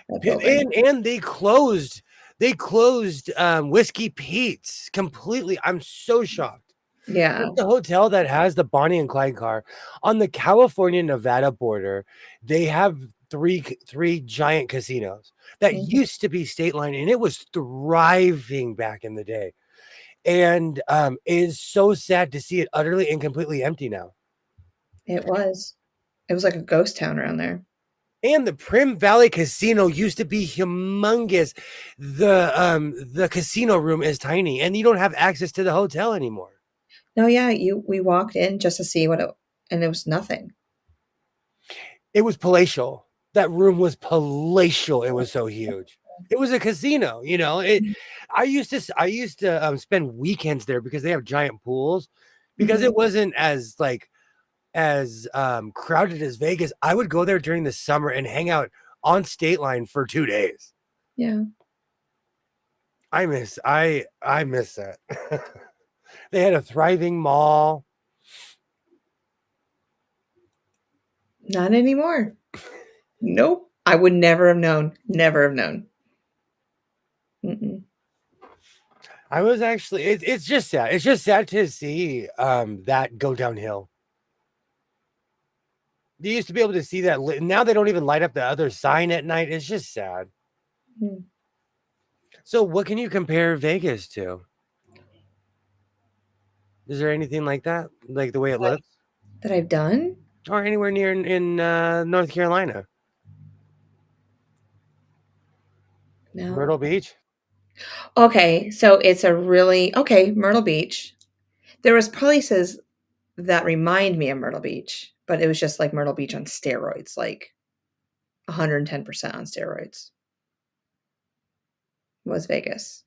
That building. And they closed Whiskey Pete's completely. I'm so shocked. Yeah. It's the hotel that has the Bonnie and Clyde car on the California-Nevada border. They have three giant casinos that Mhm. used to be state line, and it was thriving back in the day. And it is so sad to see it utterly and completely empty now. It was. It was like a ghost town around there. And the Prim Valley Casino used to be humongous. The casino room is tiny, and you don't have access to the hotel anymore. No, yeah, we walked in just to see what it, and it was nothing. It was palatial. That room was palatial. It was so huge. It was a casino, you know. I used to spend weekends there because they have giant pools. Because Mhm. it wasn't as crowded as Vegas. I would go there during the summer and hang out on State Line for 2 days. Yeah. I miss that. They had a thriving mall. Not anymore. Nope. I would never have known. Never have known. Mm-mm. I was actually it's just sad. It's just sad to see that go downhill. They used to be able to see that now they don't even light up the other sign at night. It's just sad. Mm. So what can you compare Vegas to? Is there anything like that? Like the way it looks? That I've done? Or anywhere near in North Carolina? No. Myrtle Beach? Okay, so it's a really okay, Myrtle Beach. There was places that remind me of Myrtle Beach, but it was just like Myrtle Beach on steroids, like 110% on steroids was Vegas.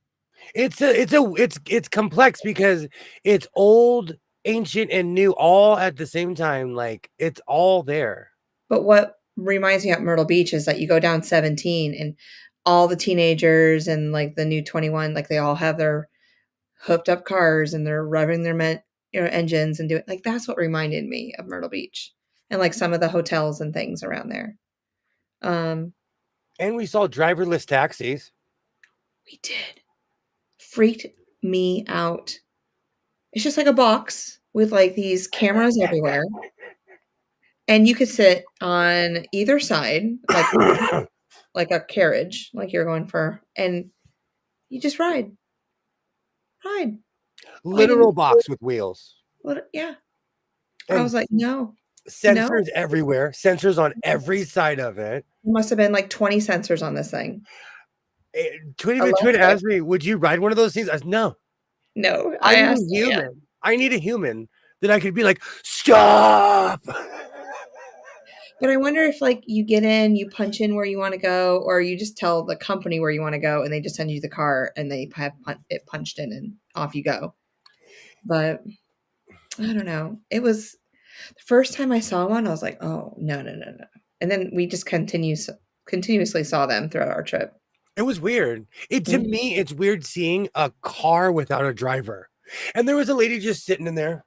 It's complex because it's old, ancient, and new all at the same time. Like it's all there. But what reminds me of Myrtle Beach is that you go down 17 and all the teenagers and like the new 21, like they all have their hooked up cars and they're revving their engines and doing like that's what reminded me of Myrtle Beach and like some of the hotels and things around there. Um, And we saw driverless taxis. we did. Freaked me out. It's just like a box with like these cameras everywhere. And you could sit on either side, like a carriage, like you're going for, and you just ride. All you Literal box with wheels. yeah. I And was like, no, no. sensors everywhere, sensors on every side of it. There must have been like 20 sensors on this thing. Twin Electric. asked me, "Would you ride one of those things?" I said, "No, No, I I need asked a Leah. human. I need a human that I could be like, stop." But I wonder if like you get in, you punch in where you want to go, or you just tell the company where you want to go, and they just send you the car, and they have it punched in, and off you go. But I don't know. It was the first time I saw one, I was like, oh no, no, no, no. And then we just continuously saw them throughout our trip. It was weird. To Mm. me, it's weird seeing a car without a driver. And there was a lady just sitting in there,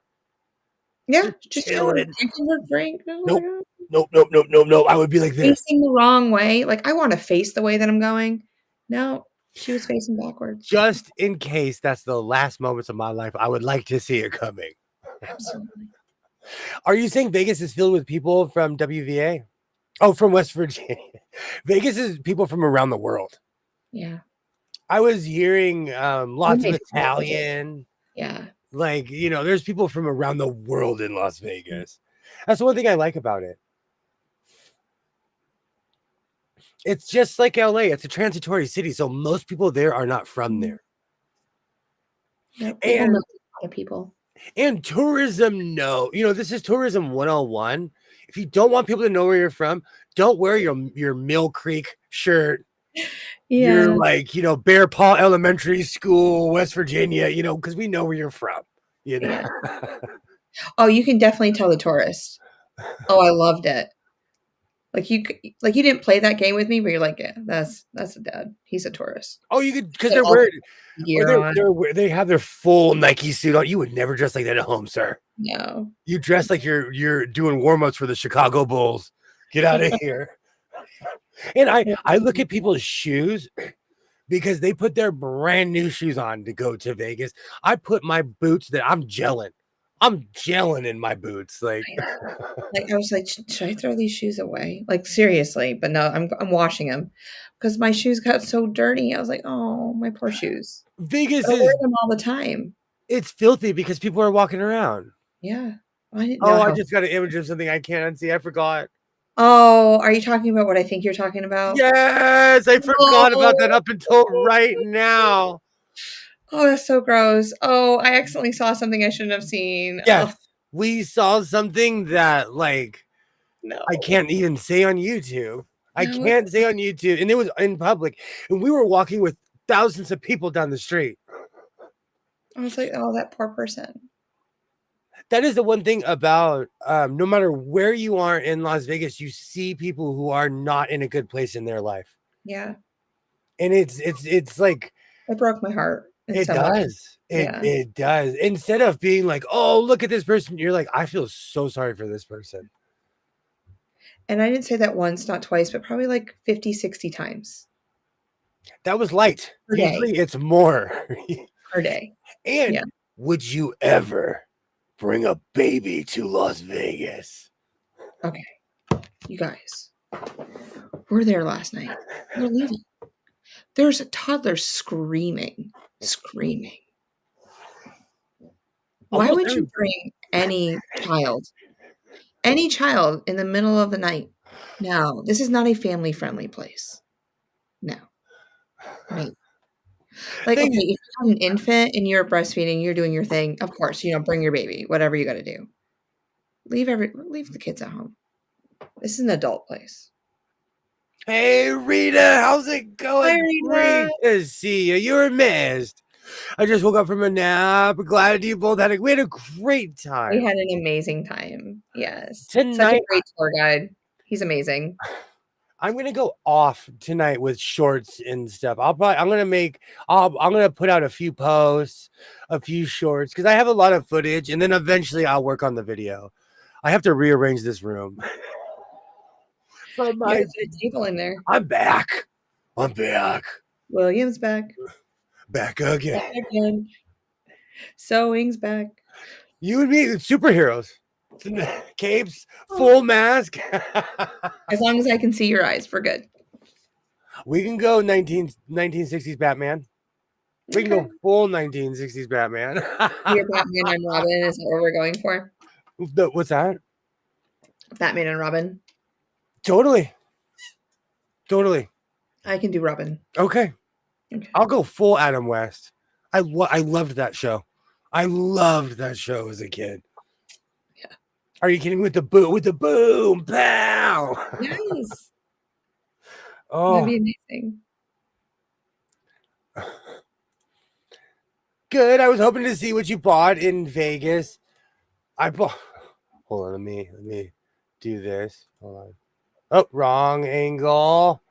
Yeah, just just chilling, chilling. drinking her drink. I was like, Nope, "Oh." nope, nope, nope, nope, nope. I would be like this. Facing the wrong way. Like I want to face the way that I'm going. No, she was facing backwards. Just in case that's the last moments of my life, I would like to see it coming. Absolutely. Are you saying Vegas is filled with people from WVA? Oh, from West Virginia. Vegas is people from around the world. Yeah. I was hearing lots of Roommates from West Virginia. Italian. Yeah. Like, there's people from around the world in Las Vegas. That's the one thing I like about it. It's just like LA. It's a transitory city, so most people there are not from there. Yeah, people know And a lot of people. and tourism, no. This is tourism 101. If you don't want people to know where you're from, don't wear your Mill Creek shirt. You're Yeah. like, Bear Paw Elementary School, West Virginia, because we know where you're from. Yeah. Oh, you can definitely tell the tourist. Oh, I loved it. Like you didn't play that game with me, but you're like, yeah, that's a dad. He's a tourist. Oh, you could, because Got they're all wearing, the or gear on. they have their full Nike suit on. You would never dress like that at home, sir. No. You dress like you're doing warm-ups for the Chicago Bulls. Get out of here. And I look at people's shoes because they put their brand new shoes on to go to Vegas. I put my boots that I'm gelling. I'm gelling in my boots. Like, Like I was like, should I throw these shoes away? Like seriously, but no, I'm washing them because my shoes got so dirty. I was like, oh, my poor shoes. Vegas I wear is them all the time. it's filthy because people are walking around. Yeah, I didn't know Oh, I how. just got an image of something I can't unsee. I forgot. Oh, are you talking about what I think you're talking about? Yes, I forgot about that Oh, up until right now. oh, that's so gross. Oh, I accidentally saw something I shouldn't have seen. Yes, Oh we saw something that like I no, can't even say on YouTube. I no. can't say on YouTube, and it was in public, and we were walking with thousands of people down the street. I was like, oh, that poor person. That is the one thing about no matter where you are in Las Vegas, you see people who are not in a good place in their life, Yeah, and it's like it broke my heart in it some way. does. Yeah, It does. Instead of being like, oh, look at this person, you're like, I feel so sorry for this person. and I didn't say that once, not twice, but probably like 50, 60 times That was light. per day. Usually it's more. Per day. And Yeah. would you ever bring a baby to Las Vegas? Okay. You guys, we're there last night. We're leaving. There's a toddler screaming, screaming. Why Almost would every you bring any child in the middle of the night? No, this is not a family friendly place. No. Right. Like, okay, thing. if you have an infant and you're breastfeeding, you're doing your thing, of course, bring your baby, whatever you got to do. Leave the kids at home. This is an adult place. Hey Rita, how's it Hi, going? Rita. Great to see you. You were missed. I just woke up from a nap. Glad you both we had a great We time. had an amazing time. Yes. Such a Tonight great tour guide. He's amazing. I'm gonna go off tonight with shorts and stuff. I'm gonna put out a few posts, a few shorts, because I have a lot of footage, and then eventually I'll work on the video. I have to rearrange this room. You gotta put a table in there. I'm back. I'm back. William's back. Back again. Back again. Sewing's back. You and me, superheroes. Capes, full mask. As long as I can see your eyes, we're good. We can go 1960s Batman. We can go full 1960s Batman. You're Batman and Robin. Is that what we're going for? What's that? Batman and Robin. Totally. I can do Robin. Okay. I'll go full Adam West. I loved that show. I loved that show as a kid. Yeah. Are you kidding? With the boom, pow. Nice. Oh, that'd be amazing. Good. I was hoping to see what you bought in Vegas. Hold on, let me do this. Hold on. Oh, wrong angle.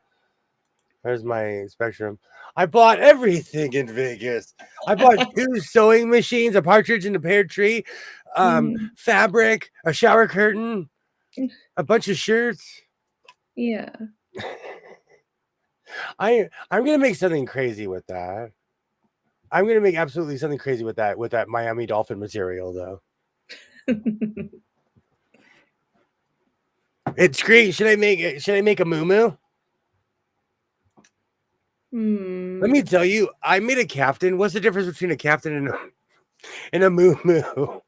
There's my spectrum. I bought everything in Vegas. I bought 2 sewing machines, a partridge and a pear tree, fabric, a shower curtain, a bunch of shirts. Yeah. I'm gonna make something crazy with that. I'm gonna make absolutely something crazy with that Miami Dolphin material though. It's great. Should I make a moo-moo? Let me tell you, I made a captain. What's the difference between a captain and a moo-moo?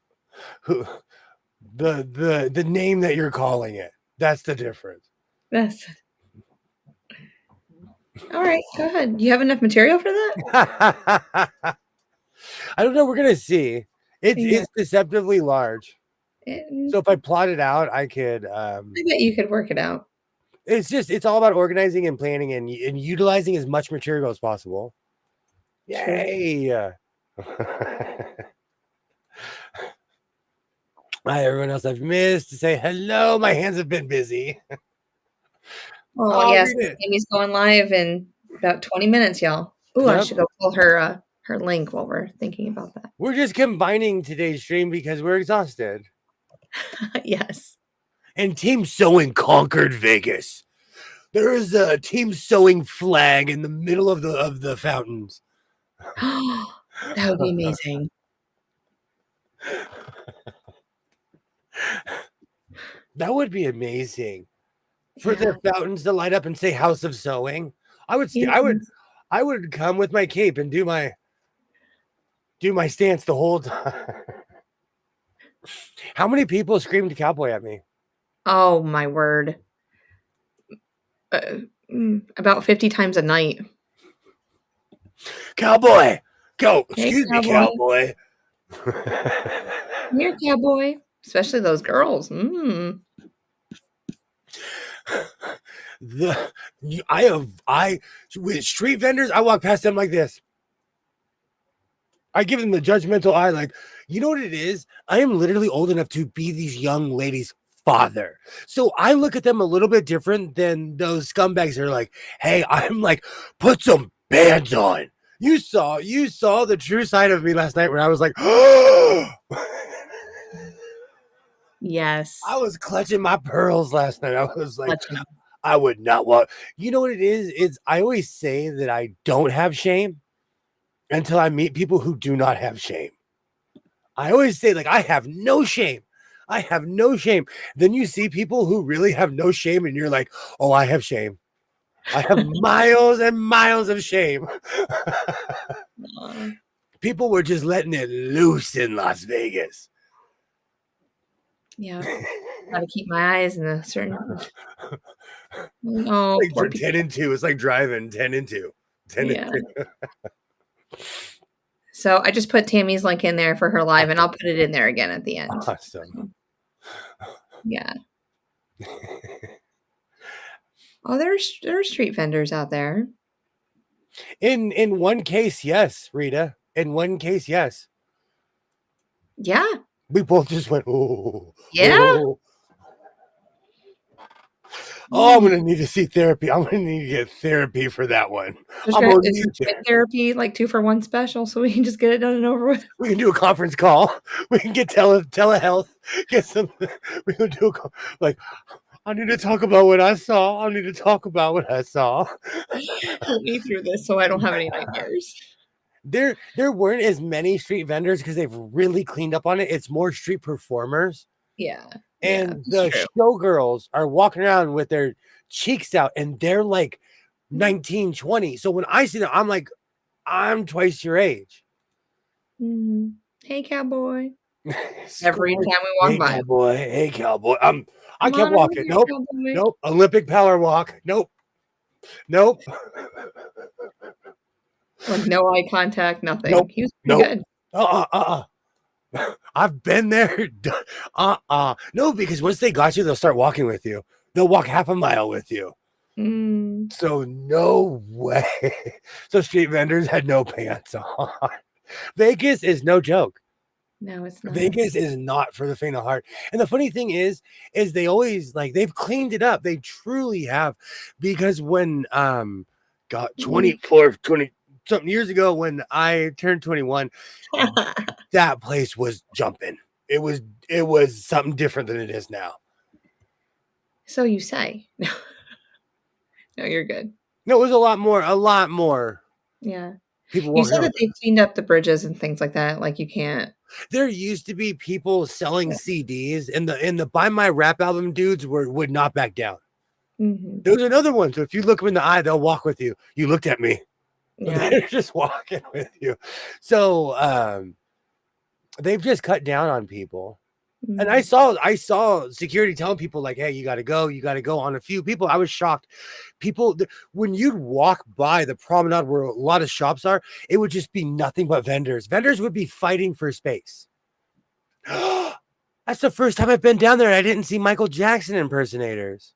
The name that you're calling it. That's the difference. All right, go ahead. You have enough material for that? I don't know. We're gonna see. It's deceptively large. So if I plot it out, I could. I bet you could work it out. It's all about organizing and planning and utilizing as much material as possible. Yay! Hi, everyone else I've missed to say hello. My hands have been busy. Oh, yes. Amy's going live in about 20 minutes, y'all. Ooh, I should go pull her link while we're thinking about that. We're just combining today's stream because we're exhausted. Yes. And Team Sewing conquered Vegas. There is a Team Sewing flag in the middle of the fountains. That would be amazing. That would be amazing for the fountains to light up and say House of Sewing. I would come with my cape and do my stance the whole time. How many people screamed cowboy at me? Oh my word. About 50 times a night. Cowboy, go. Excuse me, cowboy. Here, cowboy. Especially those girls. With street vendors, I walk past them like this. I give them the judgmental eye, like, you know what it is? I am literally old enough to be these young ladies' father. So I look at them a little bit different than those scumbags that are like, hey, I'm like, put some bands on. You saw the true side of me last night where I was like, oh. Yes. I was clutching my pearls last night. I was like, I would not want. You know what it is? It's I always say that I don't have shame until I meet people who do not have shame. I always say, like, I have no shame. I have no shame. Then you see people who really have no shame, and you're like, oh, I have shame. I have miles and miles of shame. People were just letting it loose in Las Vegas. Yeah. Gotta keep my eyes in a certain. Oh, like 10 and 2. It's like driving 10 and 2. 10 and 2. So I just put Tammy's link in there for her live, and I'll put it in there again at the end. Awesome. Yeah. Oh, there's street vendors out there. In one case, yes, Rita. In one case, yes. Yeah. We both just went, oh. Yeah. Oh. Oh, I'm gonna need to see therapy. I'm gonna need to get therapy for that one. It's therapy, like 2-for-1 special, so we can just get it done and over with. We can do a conference call. We can get telehealth. Get some. We can do like. I need to talk about what I saw. I need to talk about what I saw. Put me through this so I don't have any nightmares. There weren't as many street vendors because they've really cleaned up on it. It's more street performers. Yeah. And the showgirls are walking around with their cheeks out, and they're like 19, 20. So when I see them, I'm like, I'm twice your age. Mm-hmm. Hey, cowboy. Every time we walk by. Cowboy. Hey, cowboy. I kept walking. Nope. Cowboy. Nope. Olympic power walk. Nope. Nope. Like no eye contact, nothing. Nope. He was pretty good. I've been there. No, because once they got you, they'll start walking with you. They'll walk half a mile with you. So no way. So street vendors had no pants on. Vegas is no joke. No, it's not. Vegas is not for the faint of heart. And the funny thing is they always they've cleaned it up. They truly have. Because when 20 something years ago when I turned 21, that place was jumping. It was something different than it is now. So you say. No, you're good. No, it was a lot more. Yeah. People you said that they cleaned up the bridges and things like that. Like you can't. There used to be people selling CDs, and the Buy My Rap album dudes would not back down. Mm-hmm. There's another one. So if you look them in the eye, they'll walk with you. You looked at me. Yeah. They're just walking with you. So they've just cut down on people. And I saw security telling people like, "Hey, you got to go on a few people." I was shocked. People, when you'd walk by the promenade where a lot of shops are, it would just be nothing but vendors. Vendors would be fighting for space. That's the first time I've been down there and I didn't see Michael Jackson impersonators.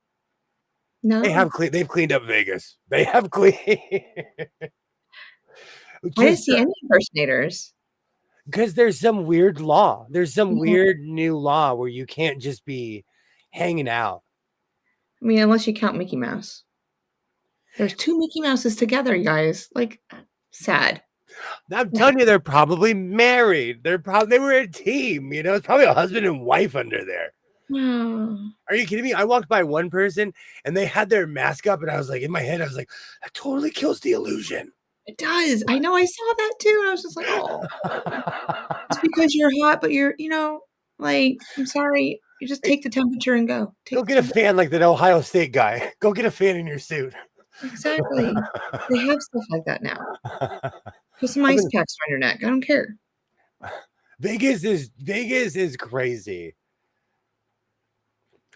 No, They've cleaned up Vegas. They have cleaned. I didn't Just see any impersonators. because there's some weird law. There's some Yeah. weird new law where you can't just be hanging out. I mean, unless you count Mickey Mouse. There's 2 Mickey Mouses together, you guys. Like, sad. I'm telling you, they're probably married. They were a team. You know, it's probably a husband and wife under there. Oh, Are you kidding me? I walked by one person and they had their mask up, and I was like, in my head, I was like, that totally kills the illusion. it does. I know, I saw that too, and I was just like, "Oh, just because you're hot, but you're, like, I'm sorry, you just take the temperature and go. Go Take the get a temperature." fan like that Ohio State guy. Go get a fan in your suit. Exactly. They have stuff like that now. Put some I've ice been- packs around your neck. I don't care. Vegas is crazy.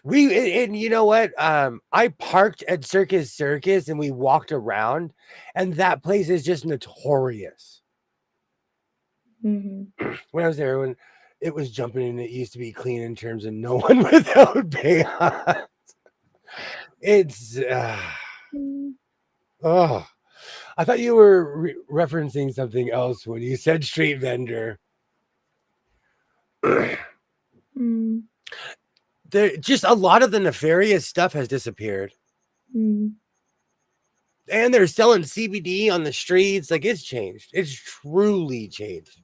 And you know what? I parked at Circus and we walked around, and that place is just notorious. Mhm. When I was there, when it was jumping and it used to be clean in terms of no one without payouts. It's Mm. oh, I thought you were referencing something else when you said street vendor. Mm. There just a lot of the nefarious stuff has disappeared. Mm. And they're selling CBD on the streets. Like, it's changed. It's truly changed.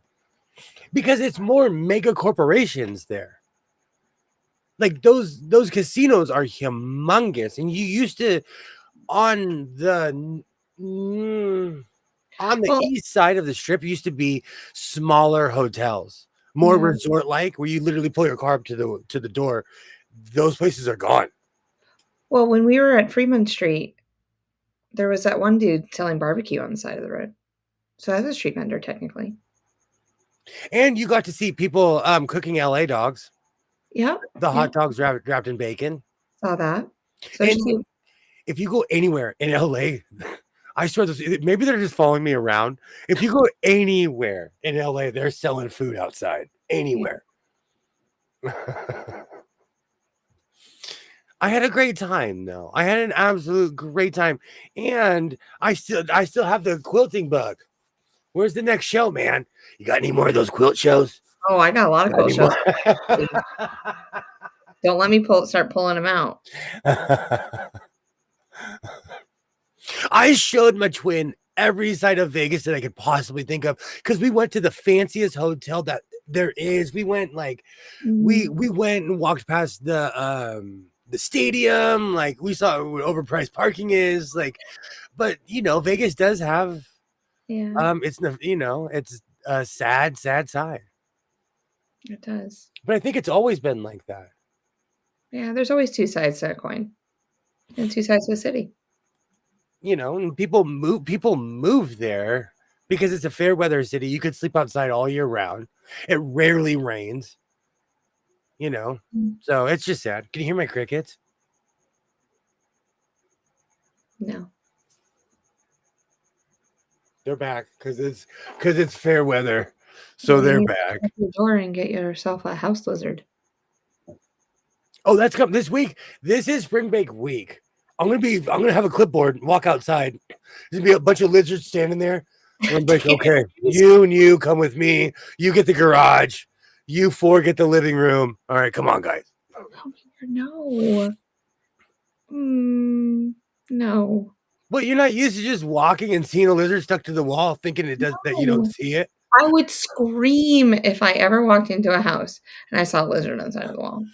Because it's more mega corporations there. Like those casinos are humongous. And you used to on the Well, east side of the strip used to be smaller hotels, more yeah. resort like, where you literally pull your car up to the door. Those places are gone. Well, when we were at Fremont Street, there was that one dude selling barbecue on the side of the road. So that's a street vendor, technically. And you got to see people cooking LA dogs. Yep. The hot Yep. dogs wrapped in bacon. Saw that. So And there's 2. if you go anywhere in LA, I swear this, maybe they're just following me around. If you go anywhere in LA, they're selling food outside. Anywhere. I had a great time though. I had an absolute great time. And I still have the quilting bug. Where's the next show, man? You got any more of those quilt shows? Oh, I got a lot of quilt shows. Don't let me start pulling them out. I showed my twin every side of Vegas that I could possibly think of, because we went to the fanciest hotel that there is. We went we went and walked past the stadium. Like, we saw what overpriced parking is. Like, but Vegas does have it's it's a sad side. It does. But I think it's always been like that. Yeah, there's always 2 sides to a coin and 2 sides to a city. And people move there because it's a fair weather city. You could sleep outside all year round. It rarely rains. So it's just sad. Can you hear my crickets? No. They're back because it's fair weather. So they're back. Open your door and get yourself a house lizard. Oh, that's coming this week. This is spring break week. I'm gonna have a clipboard and walk outside. There's gonna be a bunch of lizards standing there. I'm like, okay, you and you come with me. You get the garage. You 4 get the living room. All right, come on, guys. No. No. Well, you're not used to just walking and seeing a lizard stuck to the wall, thinking it does that you don't see it. I would scream if I ever walked into a house and I saw a lizard on the side of the wall.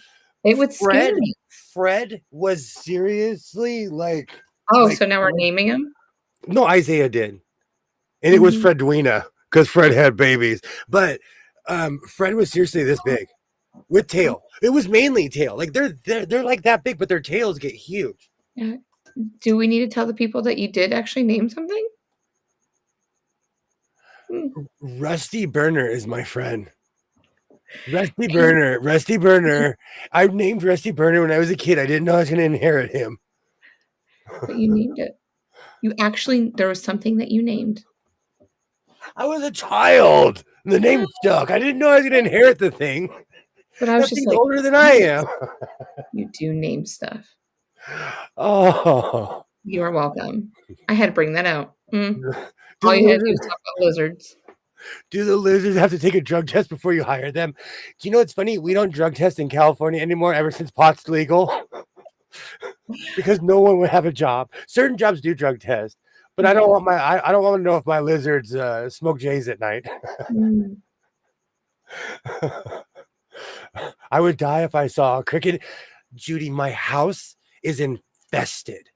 It would scare me. Fred was seriously like. Oh, so now we're naming him? No, Isaiah did, and it was Fredwina because Fred had babies. But Fred was seriously this big, with tail. It was mainly tail. Like they're like that big, but their tails get huge. Yeah. Do we need to tell the people that you did actually name something? Rusty Burner is my friend. Rusty Burner, Rusty Burner. I named Rusty Burner when I was a kid. I didn't know I was going to inherit him. But you named it. There was something that you named. I was a child. The name stuck. I didn't know I was going to inherit the thing. But I was That just thing's like, older than I am. you do name stuff. Oh. You are welcome. I had to bring that out. All Do you had to do was talk about lizards. the lizards have to take a drug test before you hire them? Do you know what's funny? We don't drug test in California anymore ever since pot's legal. Because no one would have a job. Certain jobs do drug test, but I don't want I don't want to know if my lizards smoke J's at night. I would die if I saw a cricket. Judy, my house is infested.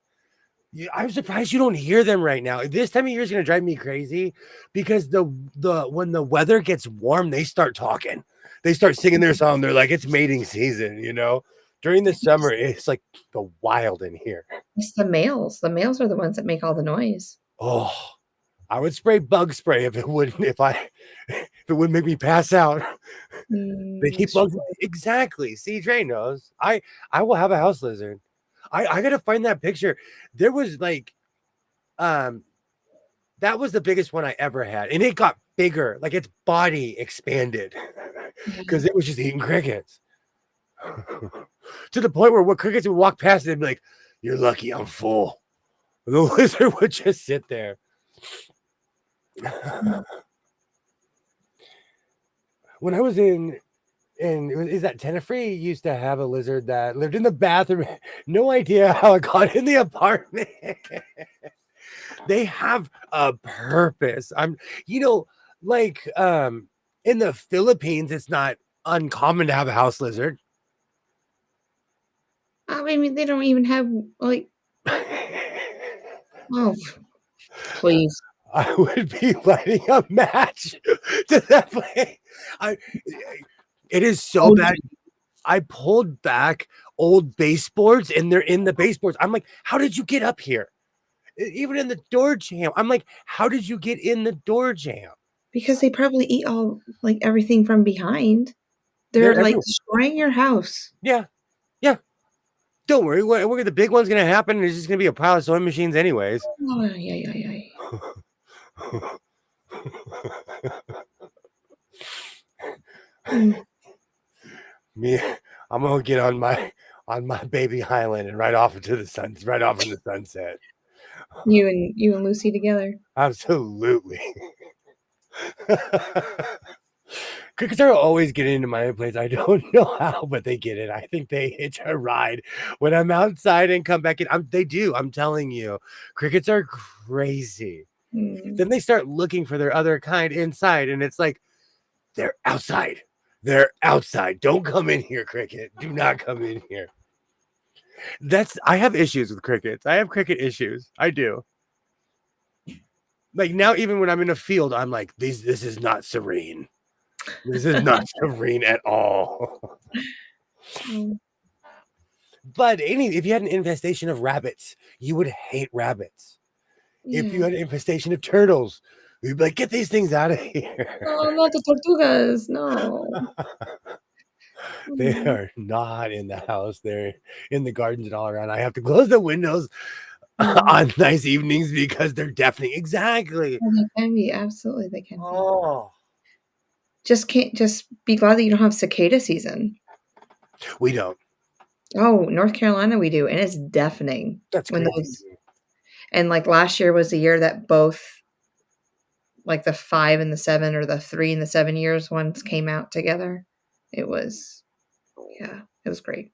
I'm surprised you don't hear them right now. This time of year is going to drive me crazy because when the weather gets warm, they start talking. They start singing their song. They're like, it's mating season, you know. During the summer, it's like the wild in here. It's the males. The males are the ones that make all the noise. Oh, I would spray bug spray if it wouldn't make me pass out. They keep bugs. Exactly. See, Dre knows. I will have a house lizard. I gotta find that picture. There was like, that was the biggest one I ever had, and it got bigger. Like its body expanded because it was just eating crickets. To the point where what crickets would walk past it and be like, "You're lucky I'm full." And the lizard would just sit there. When I was is that Tenerife, used to have a lizard that lived in the bathroom. No idea how it got in the apartment. They have a purpose. Like in the Philippines, it's not uncommon to have a house lizard. I mean, they don't even have like. Oh, please. I would be lighting a match to that place. It is so bad. I pulled back old baseboards and they're in the baseboards. I'm like, how did you get up here? Even in the door jam. I'm like, how did you get in the door jam? Because they probably eat all like everything from behind. They're like destroying your house. Yeah. Yeah. Don't worry. The big one's going to happen. There's just going to be a pile of sewing machines anyways. Oh, yeah. Me, I'm gonna get on my baby island and right off into the sunset. You and Lucy together. Absolutely. Crickets are always getting into my place. I don't know how, but they get it. I think they hitch a ride when I'm outside and come back in. They do. I'm telling you, crickets are crazy. Then they start looking for their other kind inside, and it's like they're outside. They're outside. Don't come in here, cricket. Do not come in here. I have issues with crickets. I have cricket issues. I do. Like now, even when I'm in a field, I'm like, this is not serene. This is not serene at all. But if you had an infestation of rabbits, you would hate rabbits. Yeah. If you had an infestation of turtles, you'd be like, get these things out of here. Oh, not the tortugas. No. They are not in the house. They're in the gardens and all around. I have to close the windows on nice evenings because they're deafening. Exactly. Oh, they can be. Absolutely, they can be. Oh. Just be glad that you don't have cicada season. We don't. Oh, North Carolina, we do, and it's deafening. That's crazy. And like last year was the year that both, like the 5 and the 7, or the 3 and the 7 years ones came out together. It was great.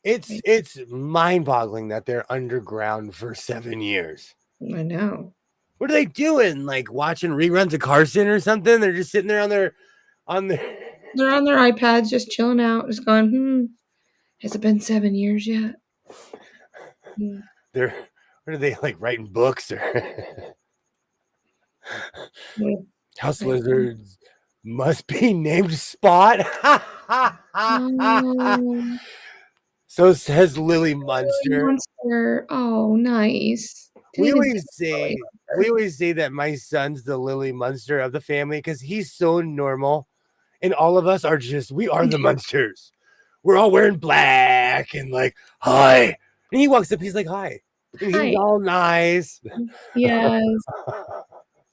It's mind-boggling that they're underground for 7 years. I know. What are they doing? Like watching reruns of Carson or something? They're just sitting there they're on their iPads, just chilling out, just going, has it been 7 years yet? What are they, like, writing books or house lizards must be named Spot. So says Lily Munster. Oh, nice. We always say that my son's the Lily Munster of the family because he's so normal and all of us are we are the monsters. We're all wearing black and like, hi. And he walks up, he's like, hi. And Hi. he's all nice. Yes.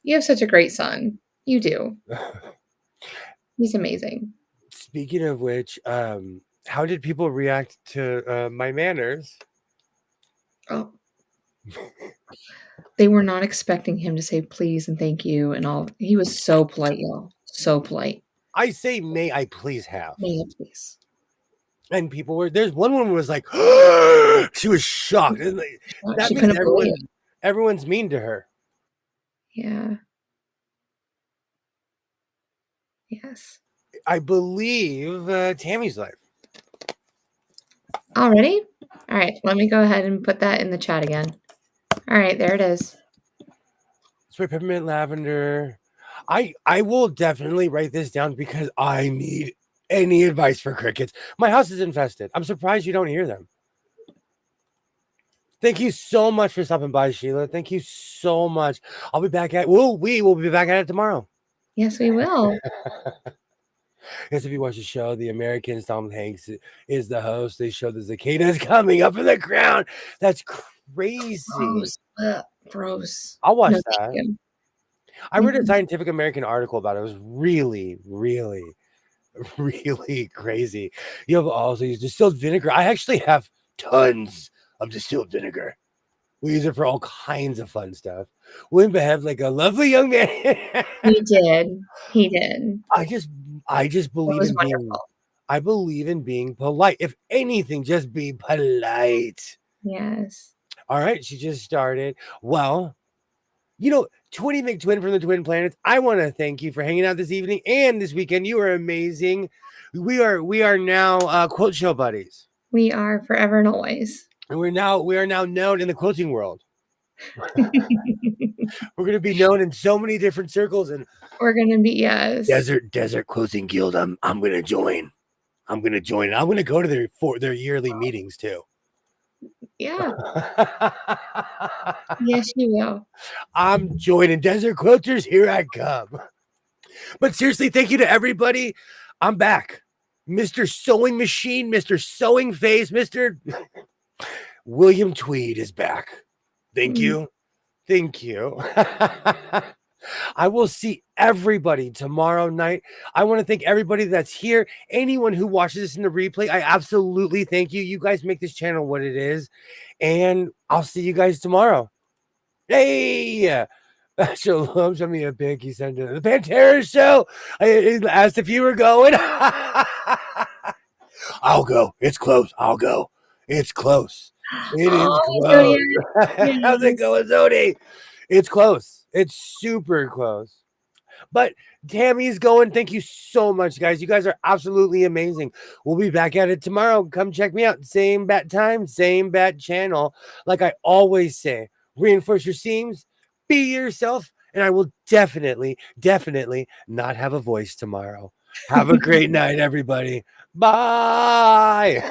You have such a great son. You do. He's amazing. Speaking of which, how did people react to my manners? Oh. They were not expecting him to say please and thank you and all. He was so polite, y'all. So polite. I say, may I please have? May I please? And people were, there's one woman was like, she was shocked. And that She means couldn't believe it. everyone's mean to her. Yeah. Yes. I believe Tammy's live. Already? All right. Let me go ahead and put that in the chat again. All right. There it is. Sweet peppermint lavender. I will definitely write this down because I need any advice for crickets. My house is infested. I'm surprised you don't hear them. Thank you so much for stopping by, Sheila. Thank you so much. I'll be back at we will be back at it tomorrow. Yes, we will. Yes, if you watch the show, the Americans, Tom Hanks is the host. They show the cicadas coming up in the ground. That's crazy. Gross. I'll watch that. I read a Scientific American article about it. It was really, really, really crazy. You have also used distilled vinegar. I actually have tons of distilled vinegar. We use it for all kinds of fun stuff. William behaved like a lovely young man. He did. He did. I just believe in being. I believe in being polite. If anything, just be polite. Yes. All right. She just started. Well, Twinny McTwin from the Twin Planets, I want to thank you for hanging out this evening and this weekend. You are amazing. We are now Quilt Show buddies. We are forever and always. And we are now known in the quilting world. We're going to be known in so many different circles, and we're going to be Desert Quilting Guild. I'm going to join. I'm going to join. I'm going to go to their yearly meetings too. Yeah. Yes, you will. I'm joining Desert Quilters. Here I come. But seriously, thank you to everybody. I'm back. Mr. Sewing Machine, Mr. Sewing Face, Mr. William Tweed is back. Thank you. Thank you. I will see everybody tomorrow night. I want to thank everybody that's here. Anyone who watches this in the replay, I absolutely thank you. You guys make this channel what it is. And I'll see you guys tomorrow. Hey! Shalom, show me a pic. He sent it. The Pantera show. I asked if you were going. I'll go. It's close. I'll go. It's close. It is close. Yes. How's it going, Zodi? It's close. It's super close. But Tammy's going. Thank you so much, guys. You guys are absolutely amazing. We'll be back at it tomorrow. Come check me out. Same bat time, same bat channel. Like I always say, reinforce your seams, be yourself, and I will definitely not have a voice tomorrow. Have a great night, everybody. Bye.